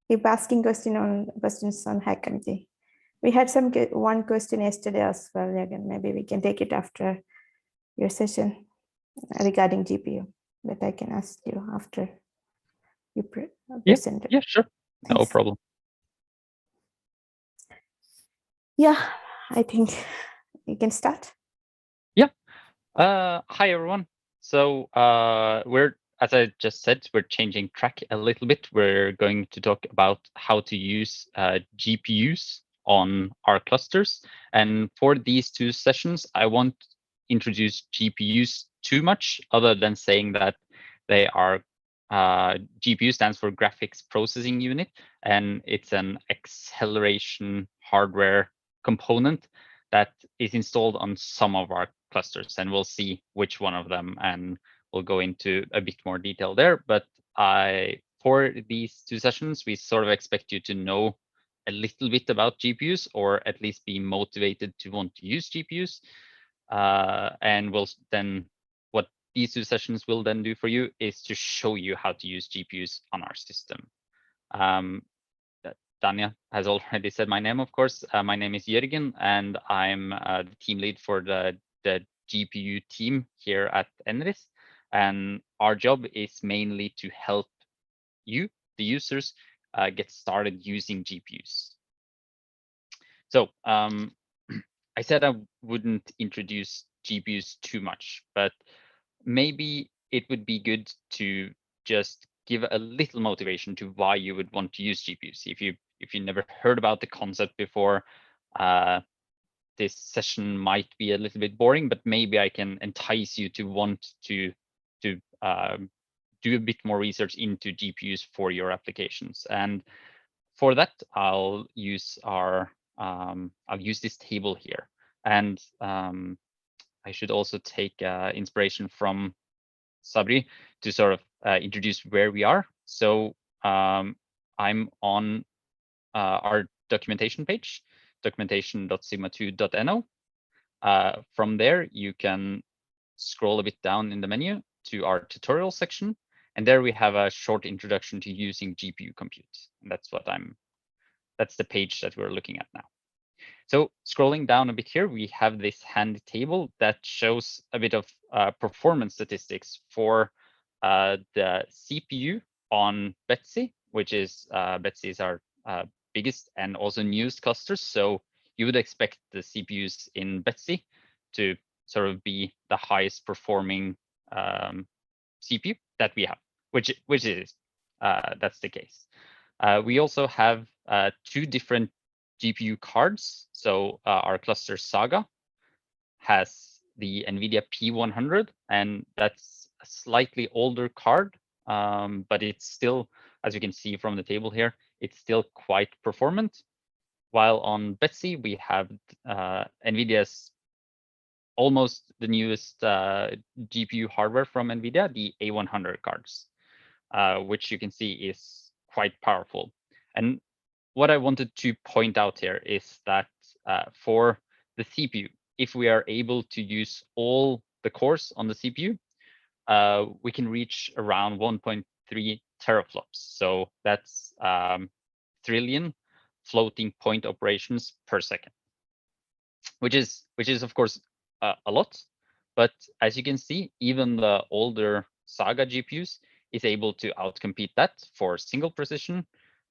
keep asking questions on Hack Committee. We had one question yesterday as well, Jørgen. Maybe we can take it after your session regarding GPU, but I can ask you after you present it. Yeah, sure. No problem. Yeah, I think you can start. Yeah. Hi, everyone. So as I just said, we're changing track a little bit. We're going to talk about how to use GPUs on our clusters. And for these 2 sessions, I won't introduce GPUs too much, other than saying that they are GPU stands for Graphics Processing Unit, and it's an acceleration hardware component that is installed on some of our clusters, and we'll see which one of them, and we'll go into a bit more detail there. But for these 2 sessions, we sort of expect you to know a little bit about GPUs, or at least be motivated to want to use GPUs. And we'll then, what these 2 sessions will then do for you is to show you how to use GPUs on our system. Dania has already said my name, of course. My name is Jørgen, and I'm the team lead for the GPU team here at NRIS. And our job is mainly to help you, the users, get started using GPUs. So I said I wouldn't introduce GPUs too much, but maybe it would be good to just give a little motivation to why you would want to use GPUs. If you never heard about the concept before, this session might be a little bit boring, but maybe I can entice you to want to do a bit more research into GPUs for your applications. And for that, I'll use this table here. And I should also take inspiration from Sabri to sort of introduce where we are. So I'm on our documentation page, documentation.sigma2.no. From there, you can scroll a bit down in the menu to our tutorial section, and there we have a short introduction to using GPU compute. And that's the page that we're looking at now. So scrolling down a bit here, we have this handy table that shows a bit of performance statistics for the CPU on Betsy, which is Betsy is our biggest and also newest clusters. So you would expect the CPUs in Betsy to sort of be the highest performing CPU that we have, which it is. That's the case. We also have 2 different GPU cards. So our cluster Saga has the NVIDIA P100, and that's a slightly older card, but it's still, as you can see from the table here, it's still quite performant. While on Betsy, we have NVIDIA's almost the newest GPU hardware from NVIDIA, the A100 cards, which you can see is quite powerful. And what I wanted to point out here is that for the CPU, if we are able to use all the cores on the CPU, we can reach around 1.3 teraflops. So that's trillion floating point operations per second, which is of course a lot. But as you can see, even the older Saga GPUs is able to outcompete that for single precision,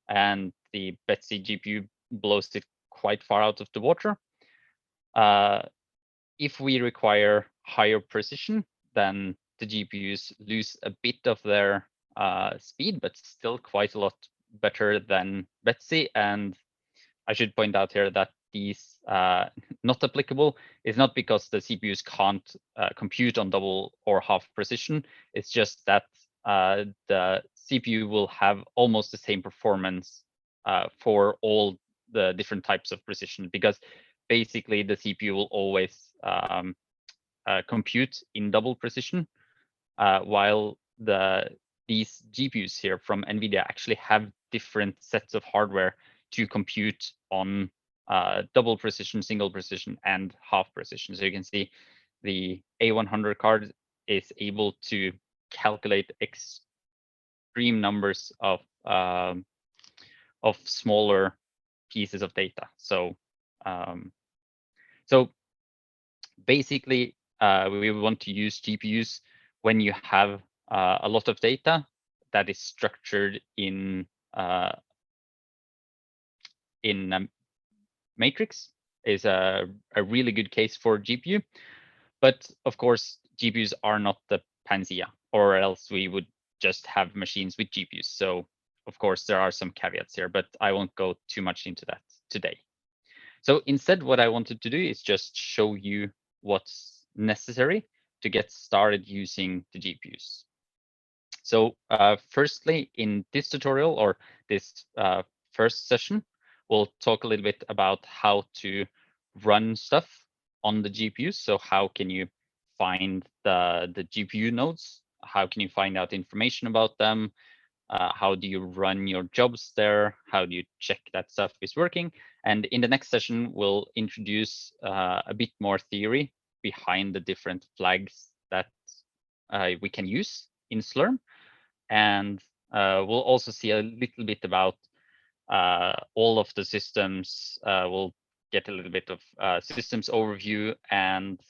and the Betsy GPU blows it quite far out of the water. If we require higher precision, then the GPUs lose a bit of their speed, but still quite a lot better than Betsy. And I should point out here that these not applicable is not because the CPUs can't compute on double or half precision. It's just that the CPU will have almost the same performance for all the different types of precision, because basically the CPU will always compute in double precision, while these GPUs here from NVIDIA actually have different sets of hardware to compute on double precision, single precision, and half precision. So you can see the A100 card is able to calculate extreme numbers of of smaller pieces of data. So so basically, we want to use GPUs when you have a lot of data that is structured in a matrix is a really good case for GPU. But of course, GPUs are not the panacea, or else we would just have machines with GPUs. So of course, there are some caveats here, but I won't go too much into that today. So instead, what I wanted to do is just show you what's necessary to get started using the GPUs. So firstly, in this tutorial or this first session, we'll talk a little bit about how to run stuff on the GPUs. So how can you find the GPU nodes? How can you find out information about them? How do you run your jobs there? How do you check that stuff is working? And in the next session, we'll introduce a bit more theory behind the different flags that we can use in Slurm. And we'll also see a little bit about all of the systems. We'll get a little bit of systems overview and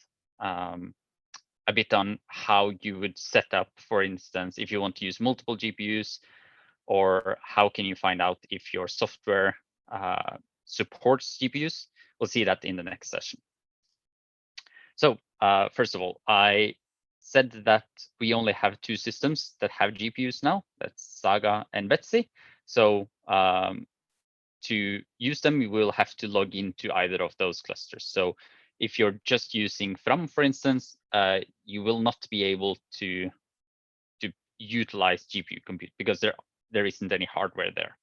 a bit on how you would set up, for instance, if you want to use multiple GPUs, or how can you find out if your software supports GPUs. We'll see that in the next session. So first of all, I said that we only have two systems that have GPUs now. That's Saga and Betsy. So to use them, you will have to log into either of those clusters. So if you're just using Fram, for instance, you will not be able to utilize GPU compute because there isn't any hardware there.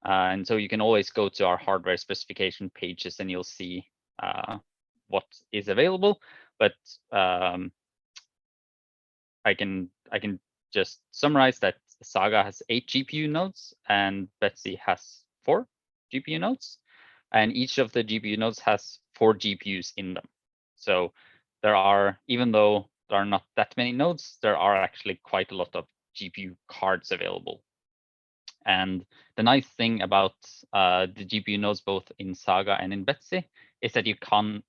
And so you can always go to our hardware specification pages and you'll see what is available. But I can just summarize that Saga has 8 GPU nodes and Betsy has 4 GPU nodes. And each of the GPU nodes has 4 GPUs in them. So there are, even though there are not that many nodes, there are actually quite a lot of GPU cards available. And the nice thing about the GPU nodes, both in Saga and in Betsy, is that you can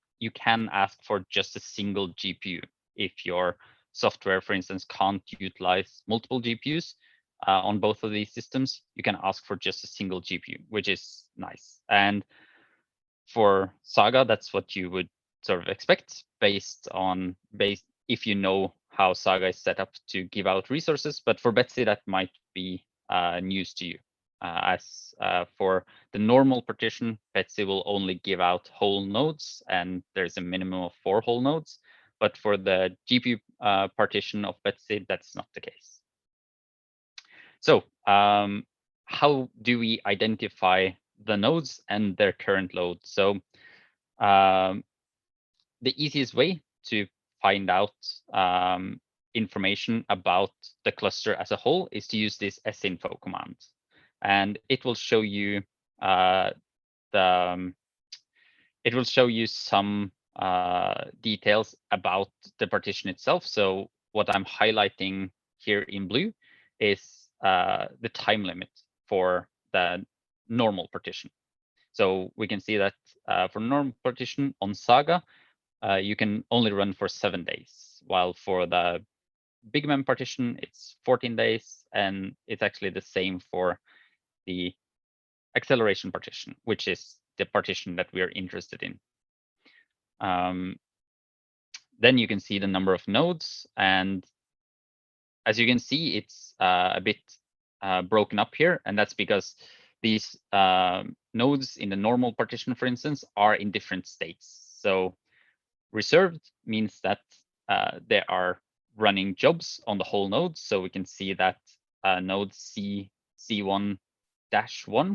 ask for just a single GPU. If your software, for instance, can't utilize multiple GPUs on both of these systems, you can ask for just a single GPU, which is nice. And for Saga, that's what you would sort of expect based if you know how Saga is set up to give out resources. But for Betsy, that might be news to you. As for the normal partition, Betsy will only give out whole nodes, and there's a minimum of 4 whole nodes. But for the GPU partition of Betsy, that's not the case. So how do we identify the nodes and their current load? So the easiest way to find out information about the cluster as a whole is to use this sinfo command, and it will show you some details about the partition itself. So what I'm highlighting here in blue is the time limit for the normal partition. So we can see that for normal partition on Saga, you can only run for 7 days, while for the big mem partition, it's 14 days, and it's actually the same for the acceleration partition, which is the partition that we are interested in. Then you can see the number of nodes, and as you can see, it's a bit broken up here, and that's because these nodes in the normal partition, for instance, are in different states. So reserved means that they are running jobs on the whole node. So we can see that node C1-1,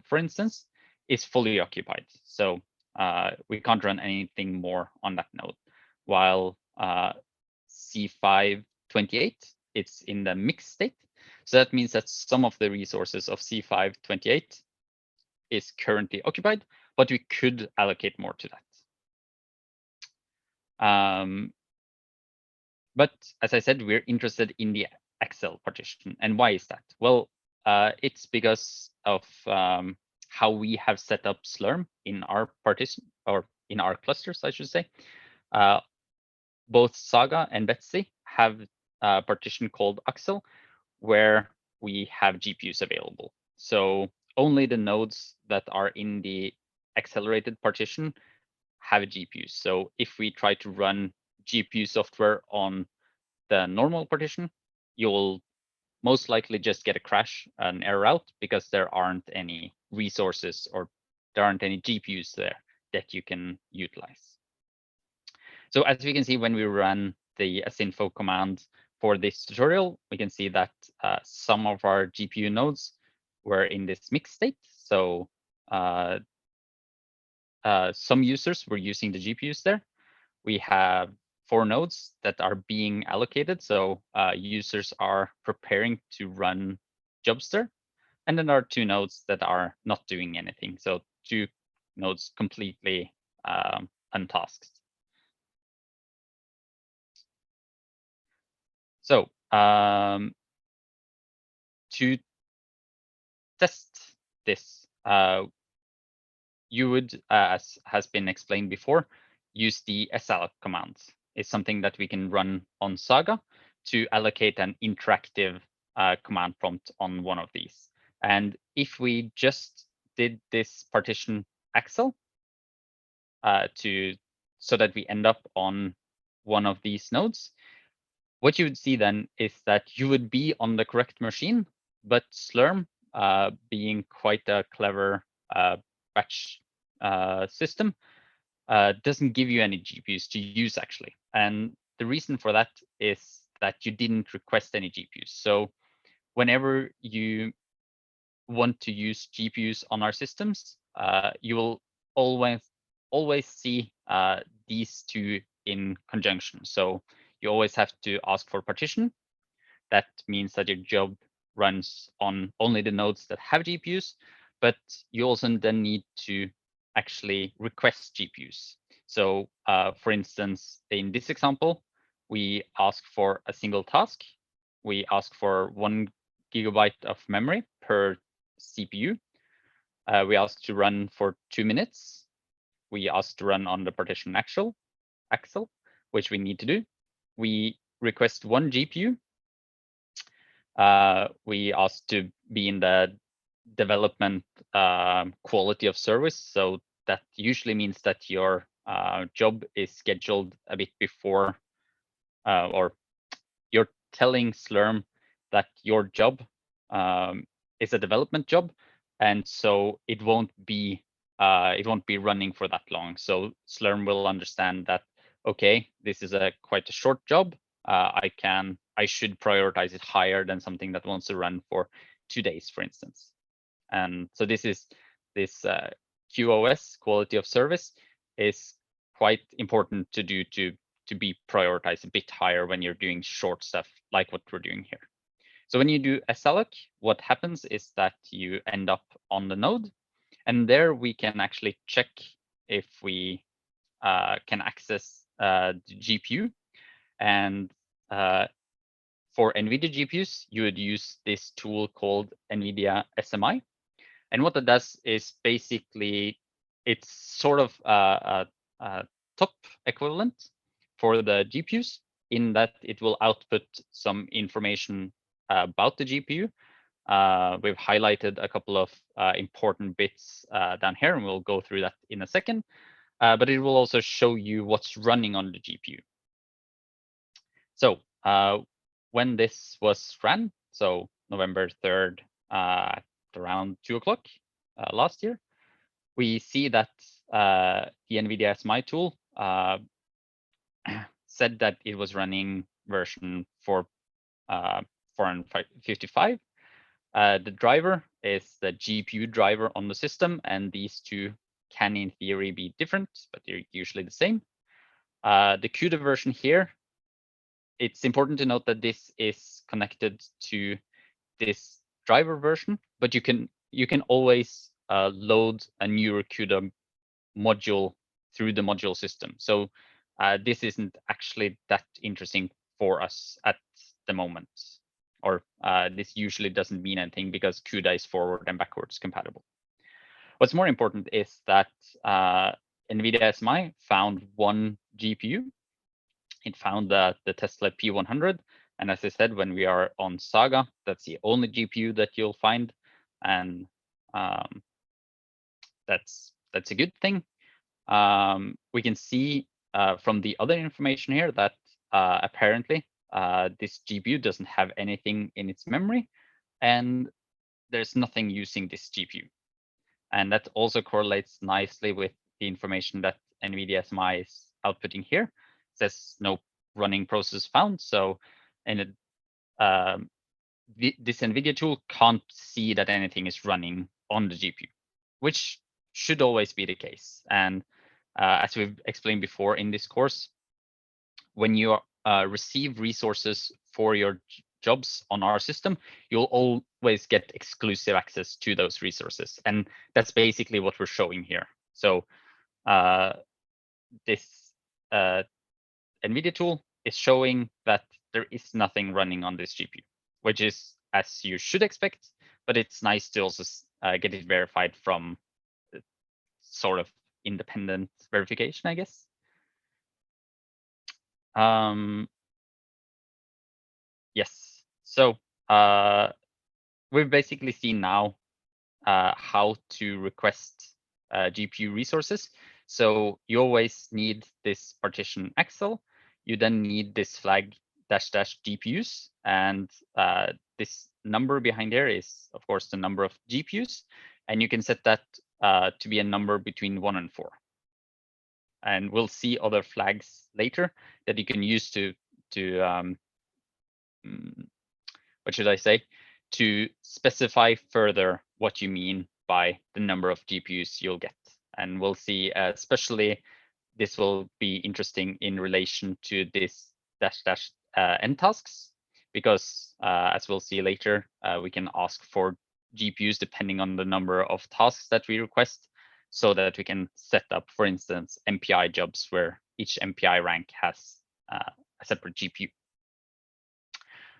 for instance, is fully occupied. So we can't run anything more on that node. While C5-28, it's in the mixed state. So that means that some of the resources of C5-28 is currently occupied, but we could allocate more to that. But as I said, we're interested in the Excel partition. And why is that? Well, it's because of how we have set up Slurm in our partition, or in our clusters, I should say. Both Saga and Betsy have a partition called Axel, where we have GPUs available. So only the nodes that are in the accelerated partition have GPUs. So if we try to run GPU software on the normal partition, you'll most likely just get a crash, an error out, because there aren't any resources or there aren't any GPUs there that you can utilize. So as we can see, when we run the asinfo command for this tutorial, we can see that some of our GPU nodes were in this mixed state. So some users were using the GPUs there. We have 4 nodes that are being allocated. So users are preparing to run jobs there. And then there are 2 nodes that are not doing anything. So 2 nodes completely untasked. So to test this, you would, as has been explained before, use the salloc command. It's something that we can run on Saga to allocate an interactive command prompt on one of these. And if we just did this partition Axel so that we end up on one of these nodes, what you would see then is that you would be on the correct machine, but Slurm, being quite a clever batch system, doesn't give you any GPUs to use actually. And the reason for that is that you didn't request any GPUs. So whenever you want to use GPUs on our systems, you will always see these 2 in conjunction. So you always have to ask for partition. That means that your job runs on only the nodes that have GPUs, but you also then need to actually request GPUs. So for instance, in this example, we ask for a single task. We ask for 1 gigabyte of memory per CPU. We ask to run for 2 minutes. We ask to run on the partition Axel, which we need to do. We request 1 GPU. We ask to be in the development quality of service. So that usually means that your job is scheduled a bit before, or you're telling Slurm that your job is a development job, and so it won't be running for that long. So Slurm will understand that, okay, this is quite a short job. I should prioritize it higher than something that wants to run for 2 days, for instance. And so this QoS, quality of service, is quite important to do to be prioritized a bit higher when you're doing short stuff like what we're doing here. So when you do salloc, what happens is that you end up on the node, and there we can actually check if we can access the GPU. And for NVIDIA GPUs, you would use this tool called NVIDIA SMI. And what that does is basically, it's sort of a top equivalent for the GPUs, in that it will output some information about the GPU. We've highlighted a couple of important bits down here, and we'll go through that in a second. But it will also show you what's running on the GPU. So when this was ran, so November 3rd, at around 2 o'clock last year, we see that the NVIDIA SMI tool said that it was running version 455. The driver is the GPU driver on the system, and these 2 can in theory be different, but they're usually the same. The CUDA version here, it's important to note that this is connected to this driver version, but you can always load a newer CUDA module through the module system. So this isn't actually that interesting for us at the moment, or this usually doesn't mean anything because CUDA is forward and backwards compatible. What's more important is that NVIDIA SMI found one GPU. It found the Tesla P100. And as I said, when we are on Saga, that's the only GPU that you'll find. And that's a good thing. We can see from the other information here that apparently this GPU doesn't have anything in its memory, and there's nothing using this GPU. And that also correlates nicely with the information that NVIDIA SMI is outputting here. It says no running process found. So and this NVIDIA tool can't see that anything is running on the GPU, which should always be the case. And as we've explained before in this course, when you receive resources for your jobs on our system, you'll always get exclusive access to those resources. And that's basically what we're showing here. So this NVIDIA tool is showing that there is nothing running on this GPU, which is as you should expect, but it's nice to also get it verified from sort of independent verification, I guess. Yes, so we've basically seen now how to request GPU resources. So you always need this partition Excel. You then need this flag -- GPUs, and this number behind there is, of course, the number of GPUs, and you can set that to be a number between 1 and 4. And we'll see other flags later that you can use to what should I say, to specify further what you mean by the number of GPUs you'll get. And we'll see, especially this will be interesting in relation to this -- ntasks, because as we'll see later, we can ask for GPUs depending on the number of tasks that we request, so that we can set up, for instance, MPI jobs where each MPI rank has a separate GPU.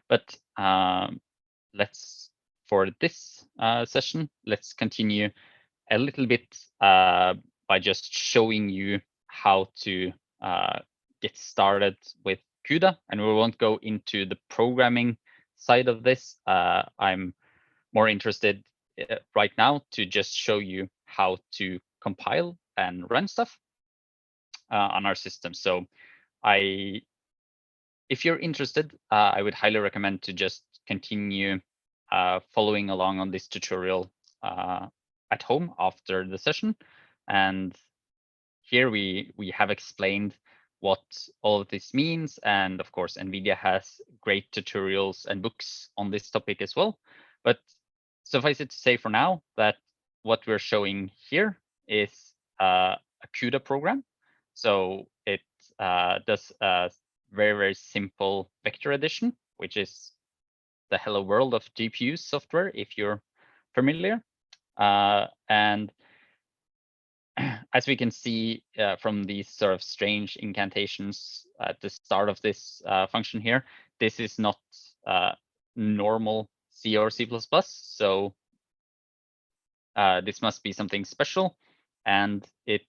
But for this session, let's continue a little bit by just showing you how to get started with CUDA, and we won't go into the programming side of this. I'm more interested right now to just show you how to compile and run stuff on our system. So if you're interested, I would highly recommend to just continue following along on this tutorial at home after the session. And here we have explained what all of this means. And of course, NVIDIA has great tutorials and books on this topic as well. But suffice it to say for now that what we're showing here is a CUDA program. So it does a very, very simple vector addition, which is the hello world of GPU software, if you're familiar. And as we can see from these sort of strange incantations at the start of this function here, this is not normal C or C++. So this must be something special, and it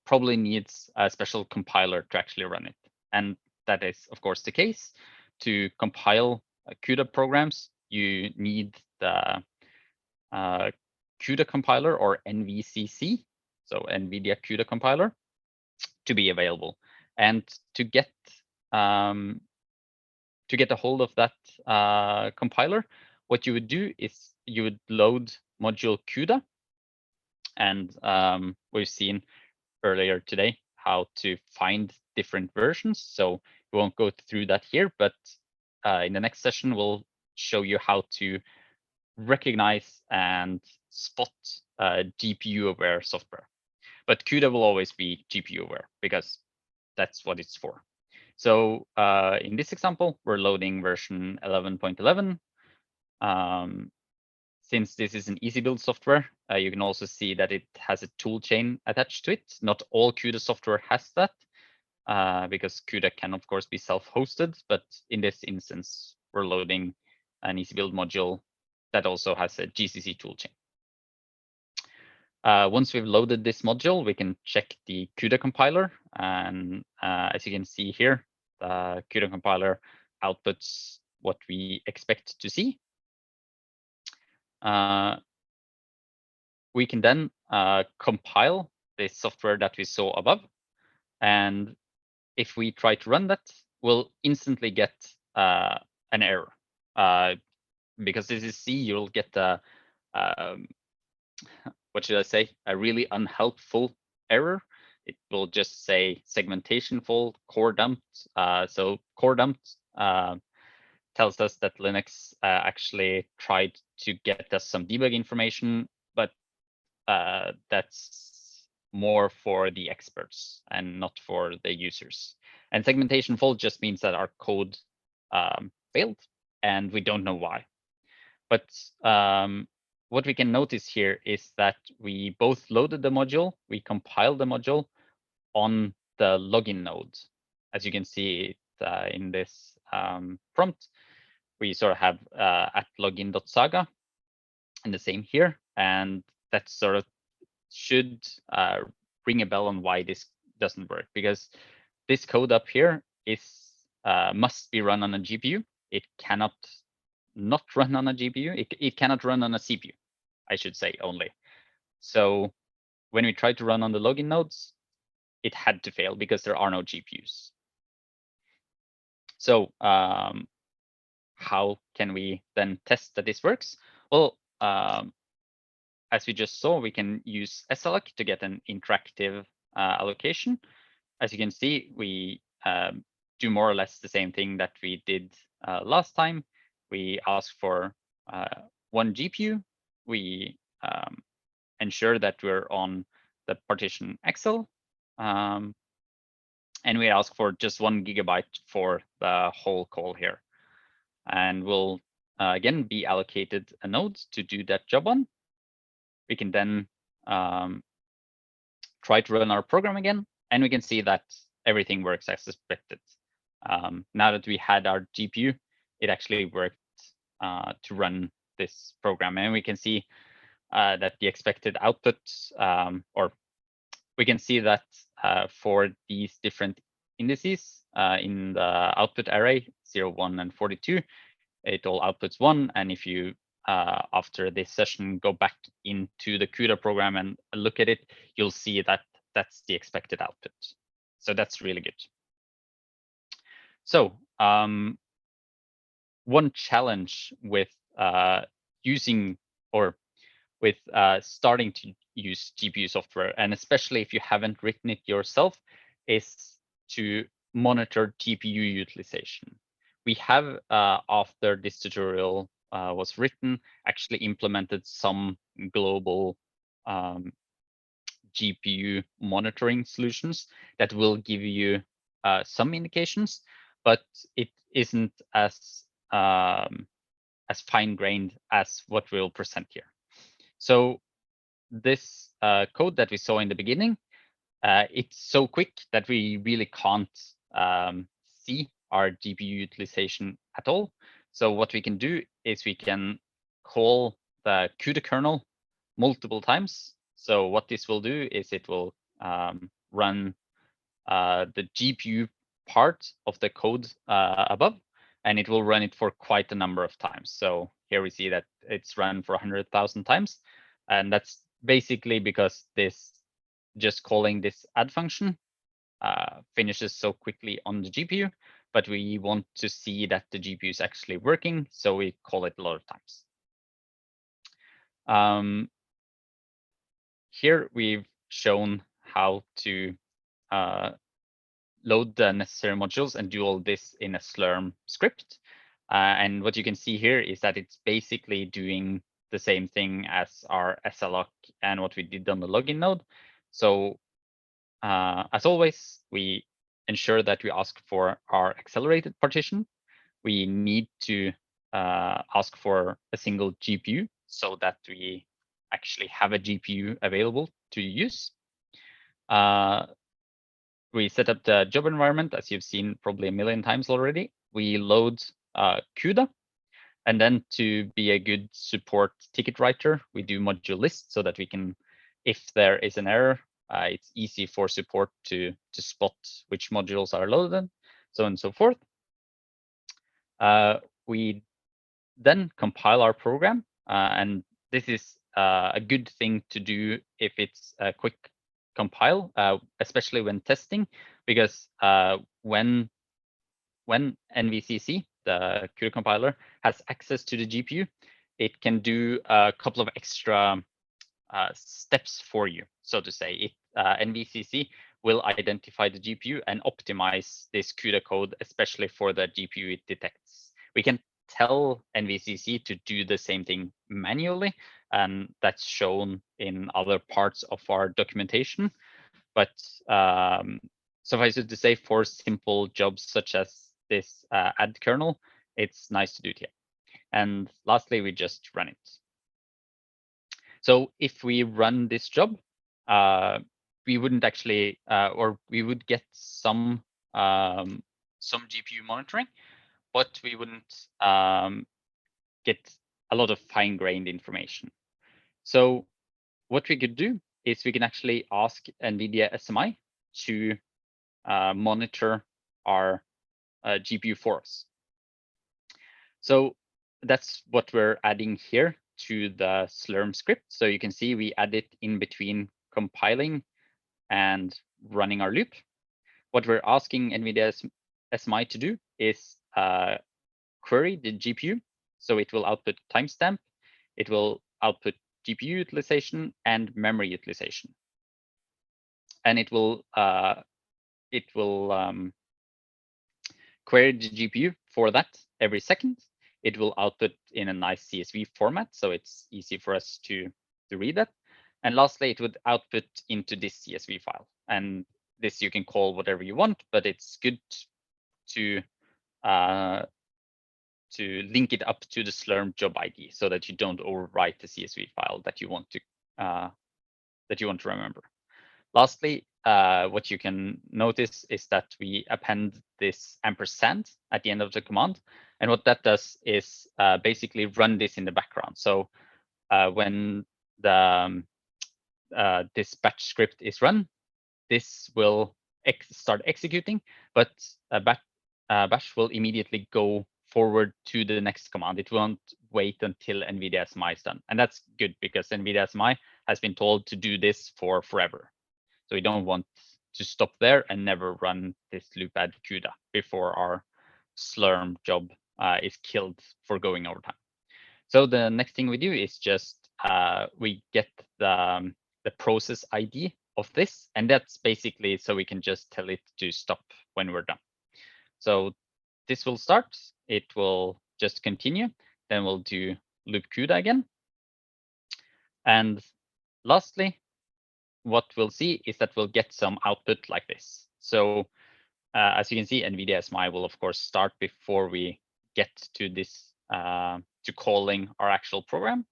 probably needs a special compiler to actually run it. And that is, of course, the case. To compile CUDA programs, you need the CUDA compiler, or NVCC, so NVIDIA CUDA compiler, to be available. And to get a hold of that compiler, what you would do is you would load module CUDA, and we've seen earlier today how to find different versions. So we won't go through that here, but in the next session, we'll show you how to recognize and spot GPU-aware software. But CUDA will always be GPU-aware because that's what it's for. So in this example, we're loading version 11.11. Since this is an easy build software, you can also see that it has a tool chain attached to it. Not all CUDA software has that, because CUDA can, of course, be self-hosted. But in this instance, we're loading an easy build module that also has a GCC toolchain. Once we've loaded this module, we can check the CUDA compiler. And as you can see here, the CUDA compiler outputs what we expect to see. We can then compile this software that we saw above. And if we try to run that, we'll instantly get an error. Because this is C, you'll get a, what should I say, a really unhelpful error. It will just say segmentation full, core dumped. So core dumped tells us that Linux actually tried to get us some debug information, but that's more for the experts and not for the users. And segmentation full just means that our code failed and we don't know why. But what we can notice here is that we both loaded the module, we compiled the module on the login node. As you can see in this prompt, we sort of have at login.saga and the same here. And that sort of should ring a bell on why this doesn't work, because this code up here is must be run on a GPU. It cannot not run on a GPU. It cannot run on a CPU, I should say only. So when we try to run on the login nodes, it had to fail because there are no GPUs. So how can we then test that this works? Well, as we just saw, we can use SLOC to get an interactive allocation. As you can see, we do more or less the same thing that we did last time. We ask for one GPU. We ensure that we're on the partition Excel. And we ask for just 1 GB for the whole call here. And we'll again be allocated a node to do that job on. We can then try to run our program again, and we can see that everything works as expected. Now that we had our GPU, it actually worked to run this program. And we can see that the expected output, or we can see that for these different indices in the output array, 0, 1, and 42, it all outputs 1. And if you, after this session, go back into the CUDA program and look at it, you'll see that that's the expected output. So that's really good. So one challenge with using or with starting to use GPU software, and especially if you haven't written it yourself, is to monitor GPU utilization. We have, after this tutorial was written, actually implemented some global GPU monitoring solutions that will give you some indications, but it isn't as fine-grained as what we'll present here. So this code that we saw in the beginning, it's so quick that we really can't see our GPU utilization at all. So what we can do is we can call the CUDA kernel multiple times. So what this will do is it will run the GPU part of the code above, and it will run it for quite a number of times. So here we see that it's run for 100,000 times. And that's basically because this just calling this add function finishes so quickly on the GPU, but we want to see that the GPU is actually working, so we call it a lot of times. Here we've shown how to load the necessary modules and do all this in a Slurm script. And what you can see here is that it's basically doing the same thing as our SLOC and what we did on the login node. So as always, we ensure that we ask for our accelerated partition. We need to ask for a single GPU so that we actually have a GPU available to use. We set up the job environment, as you've seen probably a million times already. We load CUDA, And then to be a good support ticket writer, we do module list so that we can, if there is an error, it's easy for support to spot which modules are loaded, so on and so forth. We then compile our program, and this is a good thing to do if it's a quick compile, especially when testing, because when NVCC, the CUDA compiler, has access to the GPU, it can do a couple of extra steps for you, so to say. NVCC will identify the GPU and optimize this CUDA code, especially for the GPU it detects. We can tell NVCC to do the same thing manually, and that's shown in other parts of our documentation. But suffice it to say, for simple jobs such as this add kernel, it's nice to do it here. And lastly, we just run it. So if we run this job, we wouldn't actually, or we would get some GPU monitoring, but we wouldn't get a lot of fine-grained information. So what we could do is we can actually ask NVIDIA SMI to monitor our GPU for us. So that's what we're adding here to the Slurm script. So you can see we add it in between compiling and running our loop. What we're asking NVIDIA SMI to do is query the GPU. So it will output timestamp, it will output GPU utilization and memory utilization. And it will query the GPU for that every second. It will output in a nice CSV format, so it's easy for us to read that. And lastly, it would output into this CSV file. And this you can call whatever you want, but it's good to link it up to the Slurm job ID so that you don't overwrite the CSV file that you want to remember. Lastly, what you can notice is that we append this ampersand at the end of the command. And what that does is basically run this in the background. So when the this batch script is run, this will start executing, but bash will immediately go forward to the next command. It won't wait until NVIDIA SMI is done. And that's good because NVIDIA SMI has been told to do this for forever. So we don't want to stop there and never run this loop add CUDA before our Slurm job is killed for going over time. So the next thing we do is just we get the process ID of this, and that's basically so we can just tell it to stop when we're done. So this will start, it will just continue, then we'll do loop CUDA again. And lastly, what we'll see is that we'll get some output like this. So as you can see, NVIDIA SMI will of course start before we get to this, to calling our actual program.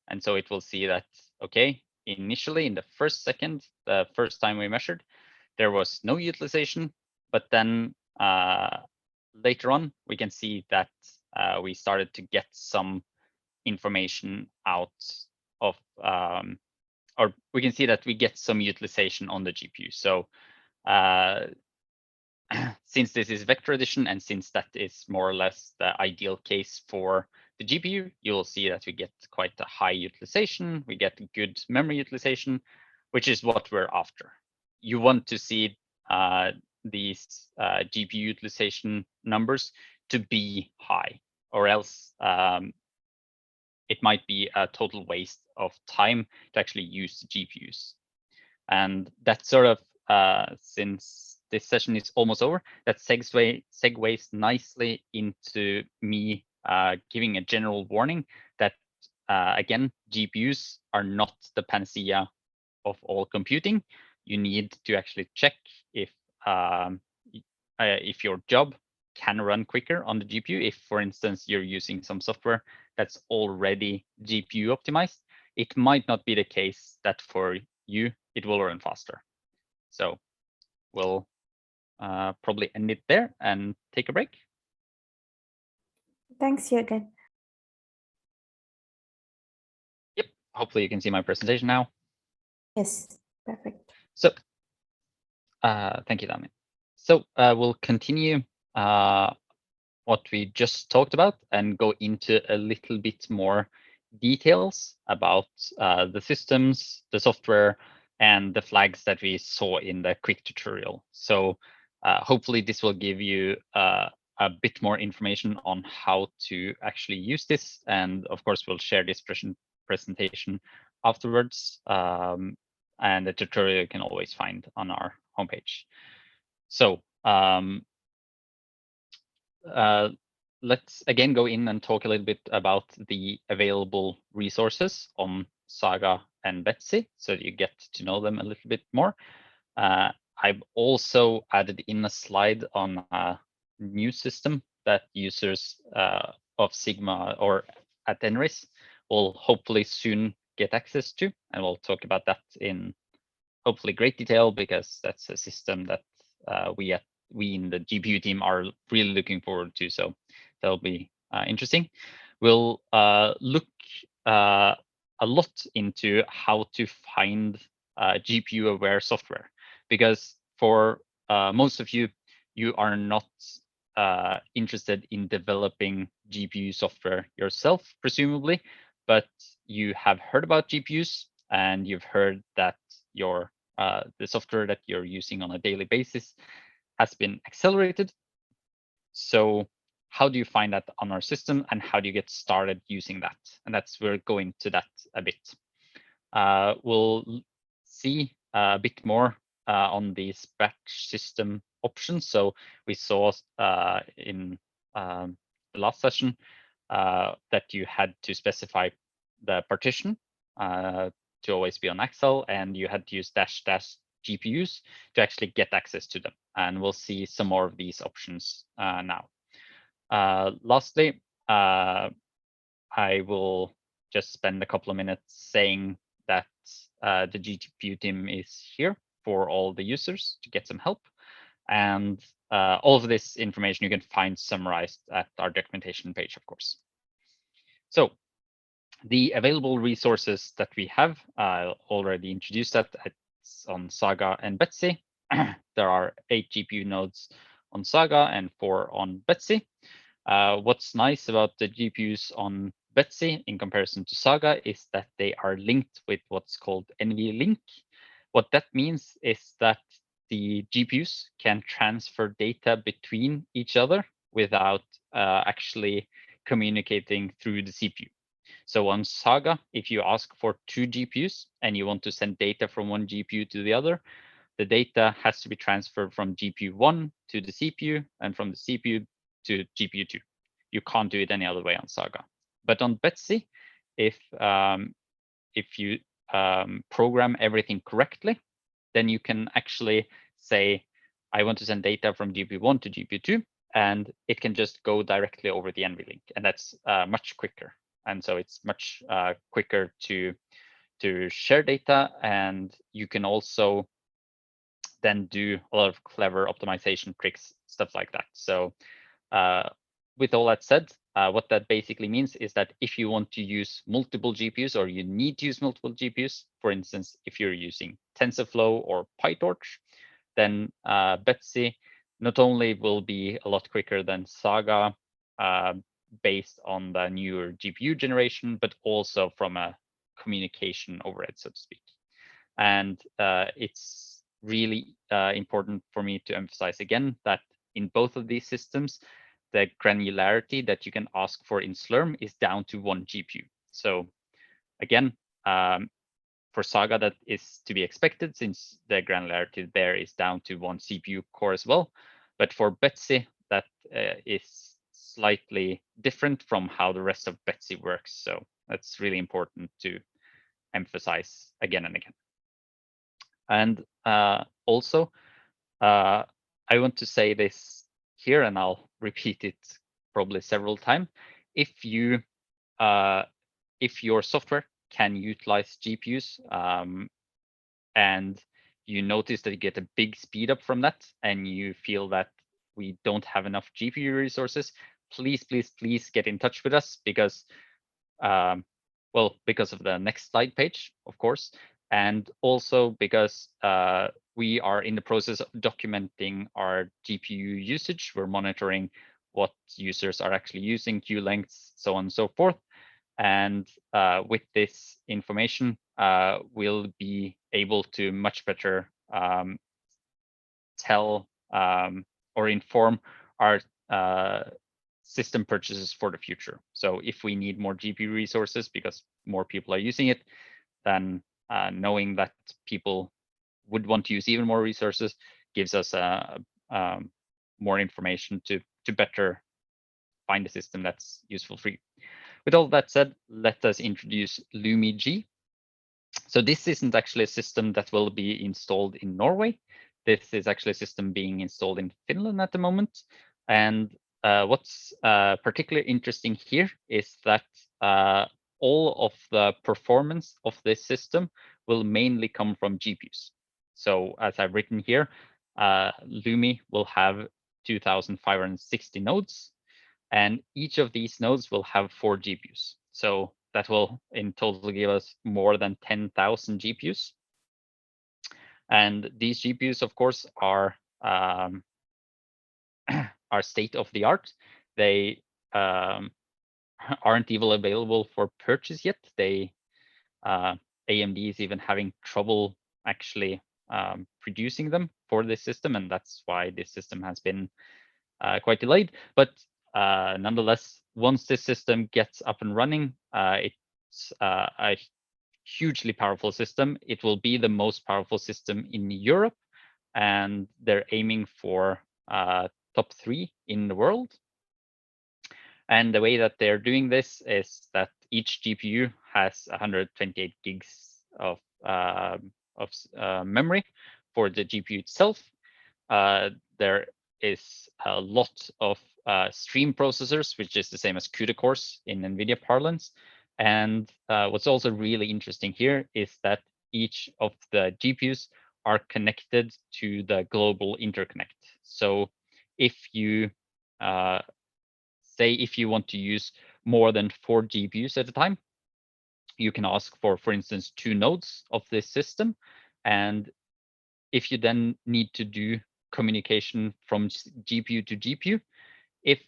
And so it will see that, okay, initially in the first second, the first time we measured, there was no utilization, but then later on, we can see that we started to get some information out of, or we can see that we get some utilization on the GPU. So since this is vector addition and since that is more or less the ideal case for the GPU, you'll see that we get quite a high utilization. We get good memory utilization, which is what we're after. You want to see these GPU utilization numbers to be high, or else it might be a total waste of time to actually use the GPUs. And that sort of, since this session is almost over, that segues nicely into me giving a general warning that, again, GPUs are not the panacea of all computing. You need to actually check if your job can run quicker on the GPU. If, for instance, you're using some software that's already GPU optimized, it might not be the case that for you, it will run faster. So we'll probably end it there and take a break. Thanks, Jørgen. hopefully you can see my presentation now. Yes, perfect. So thank you, Dami. So we'll continue what we just talked about and go into a little bit more details about the systems, the software, and the flags that we saw in the quick tutorial. So hopefully this will give you a bit more information on how to actually use this. And of course, we'll share this presentation afterwards. And the tutorial you can always find on our homepage. So let's again go in and talk a little bit about the available resources on Saga and Betsy, so that you get to know them a little bit more. I've also added in a slide on a new system that users of Sigma or at NRIS will hopefully soon get access to, and we'll talk about that in hopefully great detail, because that's a system that we in the GPU team are really looking forward to. So that'll be interesting. We'll look a lot into how to find GPU-aware software, because for most of you, you are not interested in developing GPU software yourself, presumably, but you have heard about GPUs and you've heard that your the software that you're using on a daily basis has been accelerated. So how do you find that on our system, and how do you get started using that? And we're going to that a bit. We'll see a bit more on these batch system options. So we saw in the last session that you had to specify the partition to always be on Excel, and you had to use -- GPUs to actually get access to them. And we'll see some more of these options now. Lastly, I will just spend a couple of minutes saying that the GPU team is here for all the users to get some help. And all of this information you can find summarized at our documentation page, of course. So the available resources that we have, I already introduced that. It's on Saga and Betsy. There are 8 GPU nodes on Saga and 4 on Betsy. What's nice about the GPUs on Betsy in comparison to Saga is that they are linked with what's called NVLink. What that means is that the GPUs can transfer data between each other without actually communicating through the CPU. So on Saga, if you ask for 2 GPUs and you want to send data from one GPU to the other, the data has to be transferred from GPU 1 to the CPU and from the CPU to GPU 2. You can't do it any other way on Saga. But on Betsy, if you program everything correctly, then you can actually say, I want to send data from GPU 1 to GPU 2, and it can just go directly over the NVLink, and that's much quicker. And so it's much quicker to share data, and you can also then do a lot of clever optimization tricks, stuff like that. So with all that said, what that basically means is that if you want to use multiple GPUs, or you need to use multiple GPUs, for instance, if you're using TensorFlow or PyTorch, then Betsy not only will be a lot quicker than Saga based on the newer GPU generation, but also from a communication overhead, so to speak. And it's really important for me to emphasize again that in both of these systems, the granularity that you can ask for in Slurm is down to 1 GPU. So again, for Saga, that is to be expected, since the granularity there is down to 1 CPU core as well. But for Betsy, that is slightly different from how the rest of Betsy works. So that's really important to emphasize again and again. And also, I want to say this here, and I'll repeat it probably several times. If your software can utilize GPUs and you notice that you get a big speed up from that, and you feel that we don't have enough GPU resources, please get in touch with us, because Well, because of the next slide page, of course, and also because we are in the process of documenting our GPU usage. We're monitoring what users are actually using, queue lengths, so on and so forth. And with this information, we'll be able to much better tell or inform our system purchases for the future. So if we need more GPU resources because more people are using it, then knowing that people would want to use even more resources gives us more information to better find a system that's useful for you. With all that said, let us introduce LUMI-G. So this isn't actually a system that will be installed in Norway. This is actually a system being installed in Finland at the moment. And what's particularly interesting here is that all of the performance of this system will mainly come from GPUs. So as I've written here, LUMI will have 2,560 nodes, and each of these nodes will have 4 GPUs. So that will in total give us more than 10,000 GPUs. And these GPUs, of course, are state of the art. They aren't even available for purchase yet. AMD is even having trouble actually producing them for this system, and that's why this system has been quite delayed. But nonetheless, once this system gets up and running, it's a hugely powerful system. It will be the most powerful system in Europe, and they're aiming for top 3 in the world. And the way that they're doing this is that each GPU has 128 gigs of memory for the GPU itself. There is a lot of stream processors, which is the same as CUDA cores in NVIDIA parlance. And what's also really interesting here is that each of the GPUs are connected to the global interconnect. So if you say if you want to use more than 4 GPUs at a time, you can ask for instance, 2 nodes of this system. And if you then need to do communication from GPU to GPU, if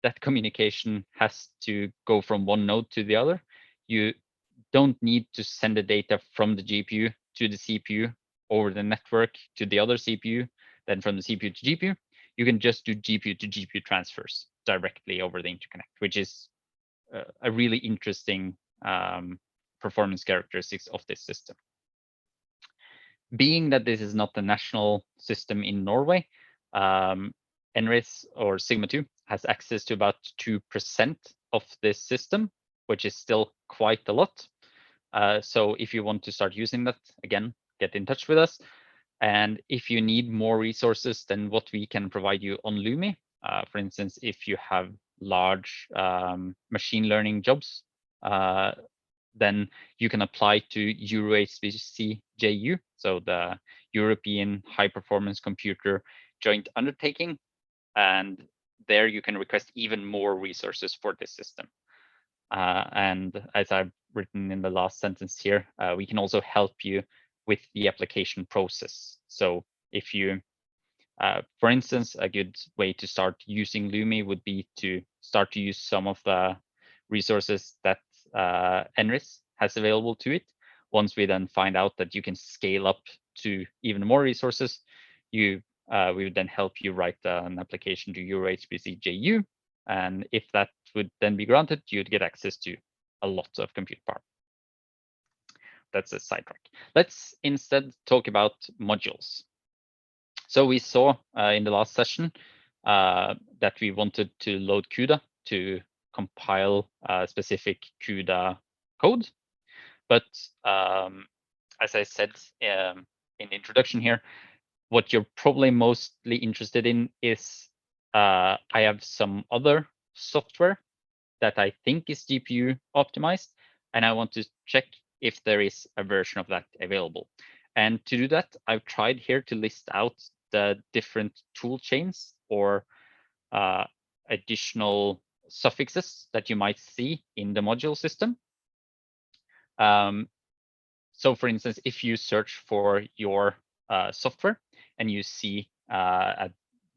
that communication has to go from one node to the other, you don't need to send the data from the GPU to the CPU over the network to the other CPU, then from the CPU to GPU. You can just do GPU to GPU transfers directly over the interconnect, which is a really interesting performance characteristics of this system. Being that this is not the national system in Norway, NRIS or Sigma 2 has access to about 2% of this system, which is still quite a lot. So if you want to start using that, again, get in touch with us. And if you need more resources than what we can provide you on LUMI, for instance, if you have large machine learning jobs, then you can apply to EuroHPC-JU, so the European High Performance Computer Joint Undertaking. And there you can request even more resources for this system. And as I've written in the last sentence here, we can also help you with the application process. So if you, for instance, a good way to start using LUMI would be to start to use some of the resources that NRIS has available to it. Once we then find out that you can scale up to even more resources, we would then help you write an application to EuroHPC-JU. And if that would then be granted, you'd get access to a lot of compute power. That's a sidetrack. Let's instead talk about modules. So we saw in the last session that we wanted to load CUDA to compile specific CUDA code. But as I said in the introduction here, what you're probably mostly interested in is I have some other software that I think is GPU optimized, and I want to check if there is a version of that available. And to do that, I've tried here to list out the different tool chains or additional suffixes that you might see in the module system. So for instance, if you search for your software and you see a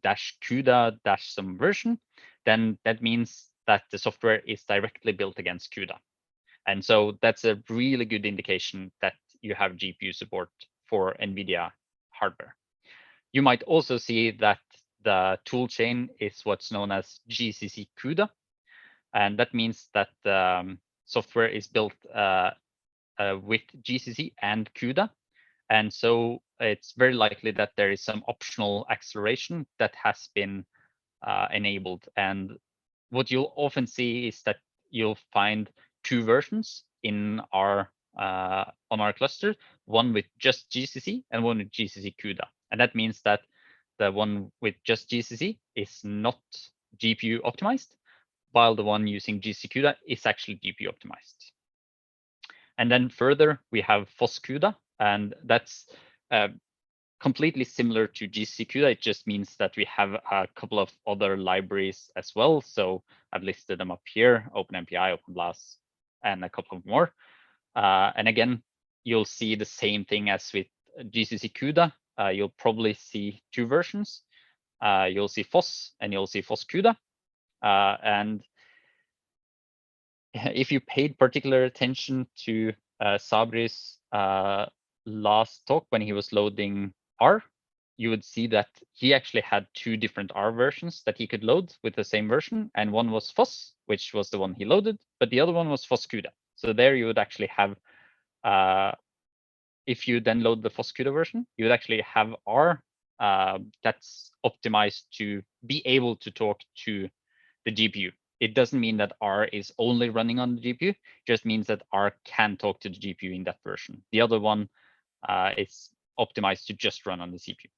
-CUDA some version, then that means that the software is directly built against CUDA. And so that's a really good indication that you have GPU support for NVIDIA hardware. You might also see that the toolchain is what's known as GCC CUDA. And that means that the software is built with GCC and CUDA. And so it's very likely that there is some optional acceleration that has been enabled. And what you'll often see is that you'll find two versions in our on our cluster, one with just GCC and one with GCC CUDA. And that means that the one with just GCC is not GPU optimized, while the one using GCC CUDA is actually GPU optimized. And then further, we have FOSS CUDA, and that's completely similar to GCC CUDA. It just means that we have a couple of other libraries as well. So I've listed them up here: OpenMPI, OpenBLAS, and a couple of more. And again, you'll see the same thing as with GCC CUDA. You'll probably see two versions. You'll see FOSS and you'll see FOSS CUDA. And if you paid particular attention to Sabri's last talk when he was loading R, you would see that he actually had two different R versions that he could load with the same version. And one was FOSS, which was the one he loaded, but the other one was FOSS CUDA. So there you would actually have, if you then load the FOSS CUDA version, you would actually have R that's optimized to be able to talk to the GPU. It doesn't mean that R is only running on the GPU, it just means that R can talk to the GPU in that version. The other one is optimized to just run on the CPU.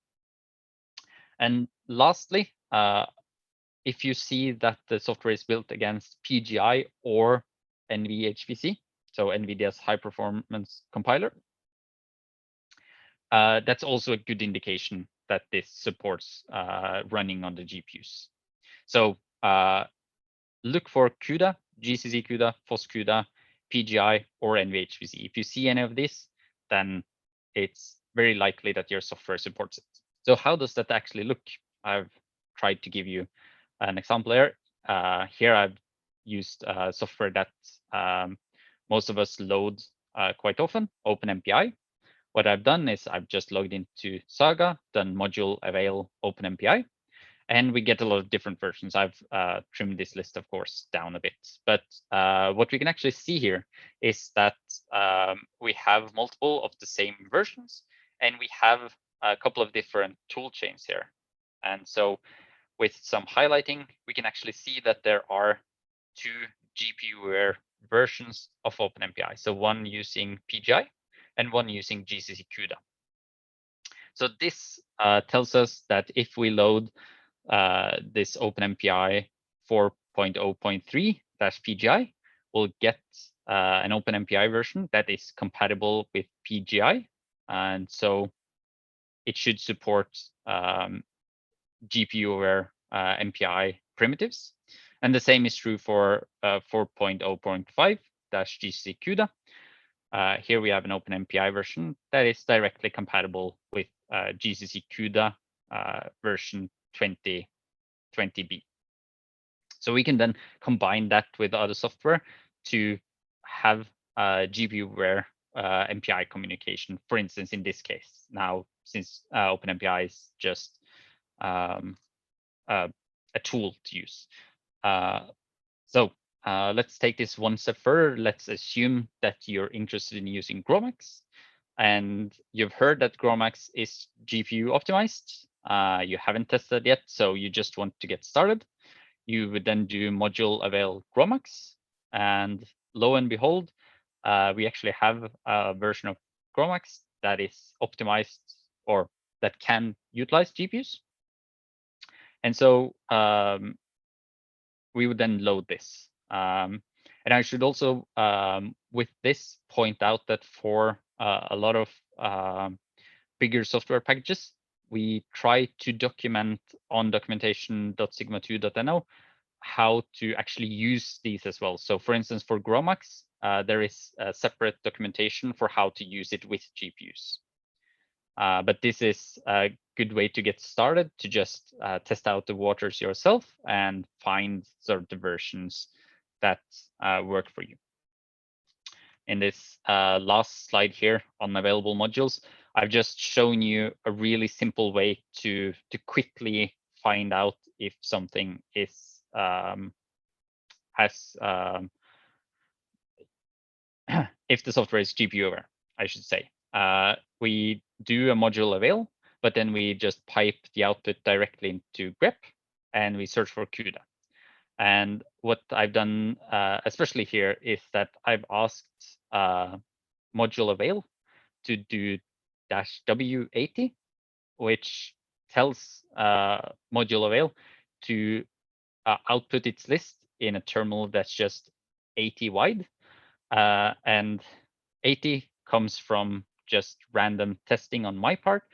And lastly, if you see that the software is built against PGI or NVHPC, so NVIDIA's high performance compiler, that's also a good indication that this supports running on the GPUs. So look for CUDA, GCC CUDA, FOSS CUDA, PGI, or NVHPC. If you see any of this, then it's very likely that your software supports it. So how does that actually look? I've tried to give you an example here. Here I've used software that most of us load quite often, OpenMPI. What I've done is I've just logged into Saga, done module avail OpenMPI, and we get a lot of different versions. I've trimmed this list, of course, down a bit. But what we can actually see here is that we have multiple of the same versions, and we have a couple of different tool chains here. And so with some highlighting, we can actually see that there are two GPU-aware versions of OpenMPI. So one using PGI and one using GCC CUDA. So this tells us that if we load this OpenMPI 4.0.3-PGI, we'll get an OpenMPI version that is compatible with PGI. And so it should support GPU-aware MPI primitives. And the same is true for 4.0.5-GCC CUDA. Here we have an OpenMPI version that is directly compatible with GCC CUDA version 2020B. So we can then combine that with other software to have GPU-aware MPI communication, for instance, in this case. Now, since OpenMPI is just a tool to use. So let's take this one step further. Let's assume that you're interested in using GROMACS, and you've heard that GROMACS is GPU optimized. You haven't tested yet, so you just want to get started. You would then do module avail GROMACS, and lo and behold, we actually have a version of GROMACS that is optimized or that can utilize GPUs. And so we would then load this. And I should also, with this, point out that for a lot of bigger software packages, we try to document on documentation.sigma2.no how to actually use these as well. So for instance, for GROMACS, there is a separate documentation for how to use it with GPUs. But this is a good way to get started, to just test out the waters yourself and find sort of the versions that work for you. In this last slide here on available modules, I've just shown you a really simple way to quickly find out if something is if the software is GPU aware, I should say. We do a module avail, but then we just pipe the output directly into grep, and we search for CUDA. And what I've done, especially here, is that I've asked module avail to do -W80, which tells module avail to output its list in a terminal that's just 80 wide. And 80 comes from just random testing on my part,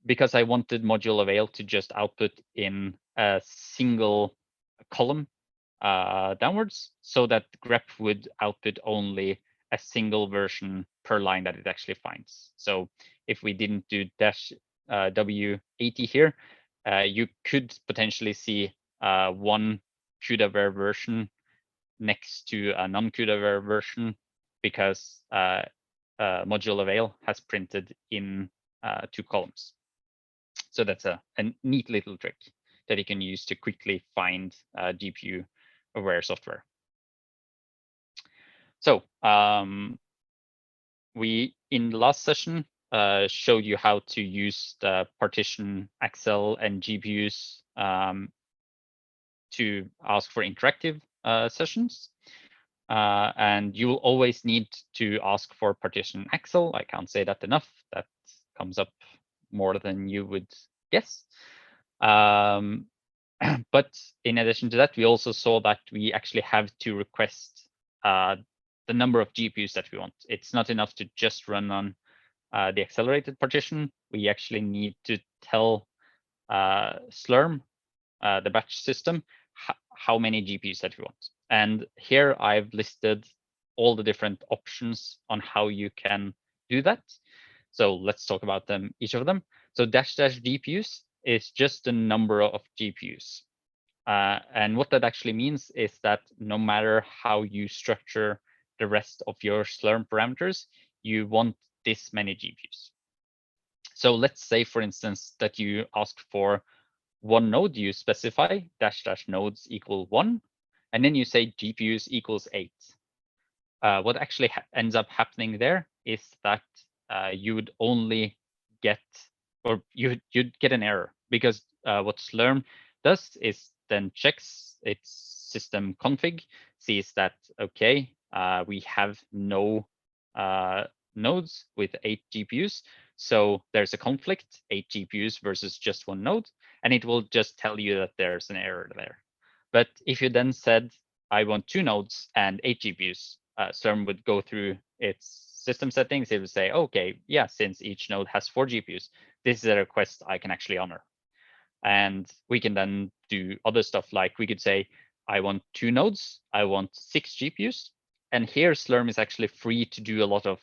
because I wanted module avail to just output in a single column downwards, so that grep would output only a single version per line that it actually finds. So if we didn't do -W80 here, you could potentially see one CUDA-aware version next to a non-CUDA-aware version, because module avail has printed in 2 columns. So that's a neat little trick that you can use to quickly find GPU-aware software. So we, in the last session, showed you how to use the partition Excel and GPUs to ask for interactive sessions. And you will always need to ask for partition Excel. I can't say that enough. That comes up more than you would guess. But in addition to that, we also saw that we actually have to request the number of GPUs that we want. It's not enough to just run on the accelerated partition. We actually need to tell Slurm, the batch system, how many GPUs that we want. And here I've listed all the different options on how you can do that. So let's talk about them, each of them. So --GPUs is just the number of GPUs. And what that actually means is that no matter how you structure the rest of your Slurm parameters, you want this many GPUs. So let's say, for instance, that you ask for one node, you specify --nodes equal 1, and then you say GPUs equals 8. What actually ends up happening there is that you would only get, or you'd get an error, because what Slurm does is then checks its system config, sees that, okay, we have no nodes with 8 GPUs. So there's a conflict, 8 GPUs versus just 1 node, and it will just tell you that there's an error there. But if you then said, I want 2 nodes and 8 GPUs, Slurm would go through its system settings. It would say, okay, yeah, since each node has 4 GPUs, this is a request I can actually honor. And we can then do other stuff, like we could say, I want 2 nodes, I want 6 GPUs. And here Slurm is actually free to do a lot of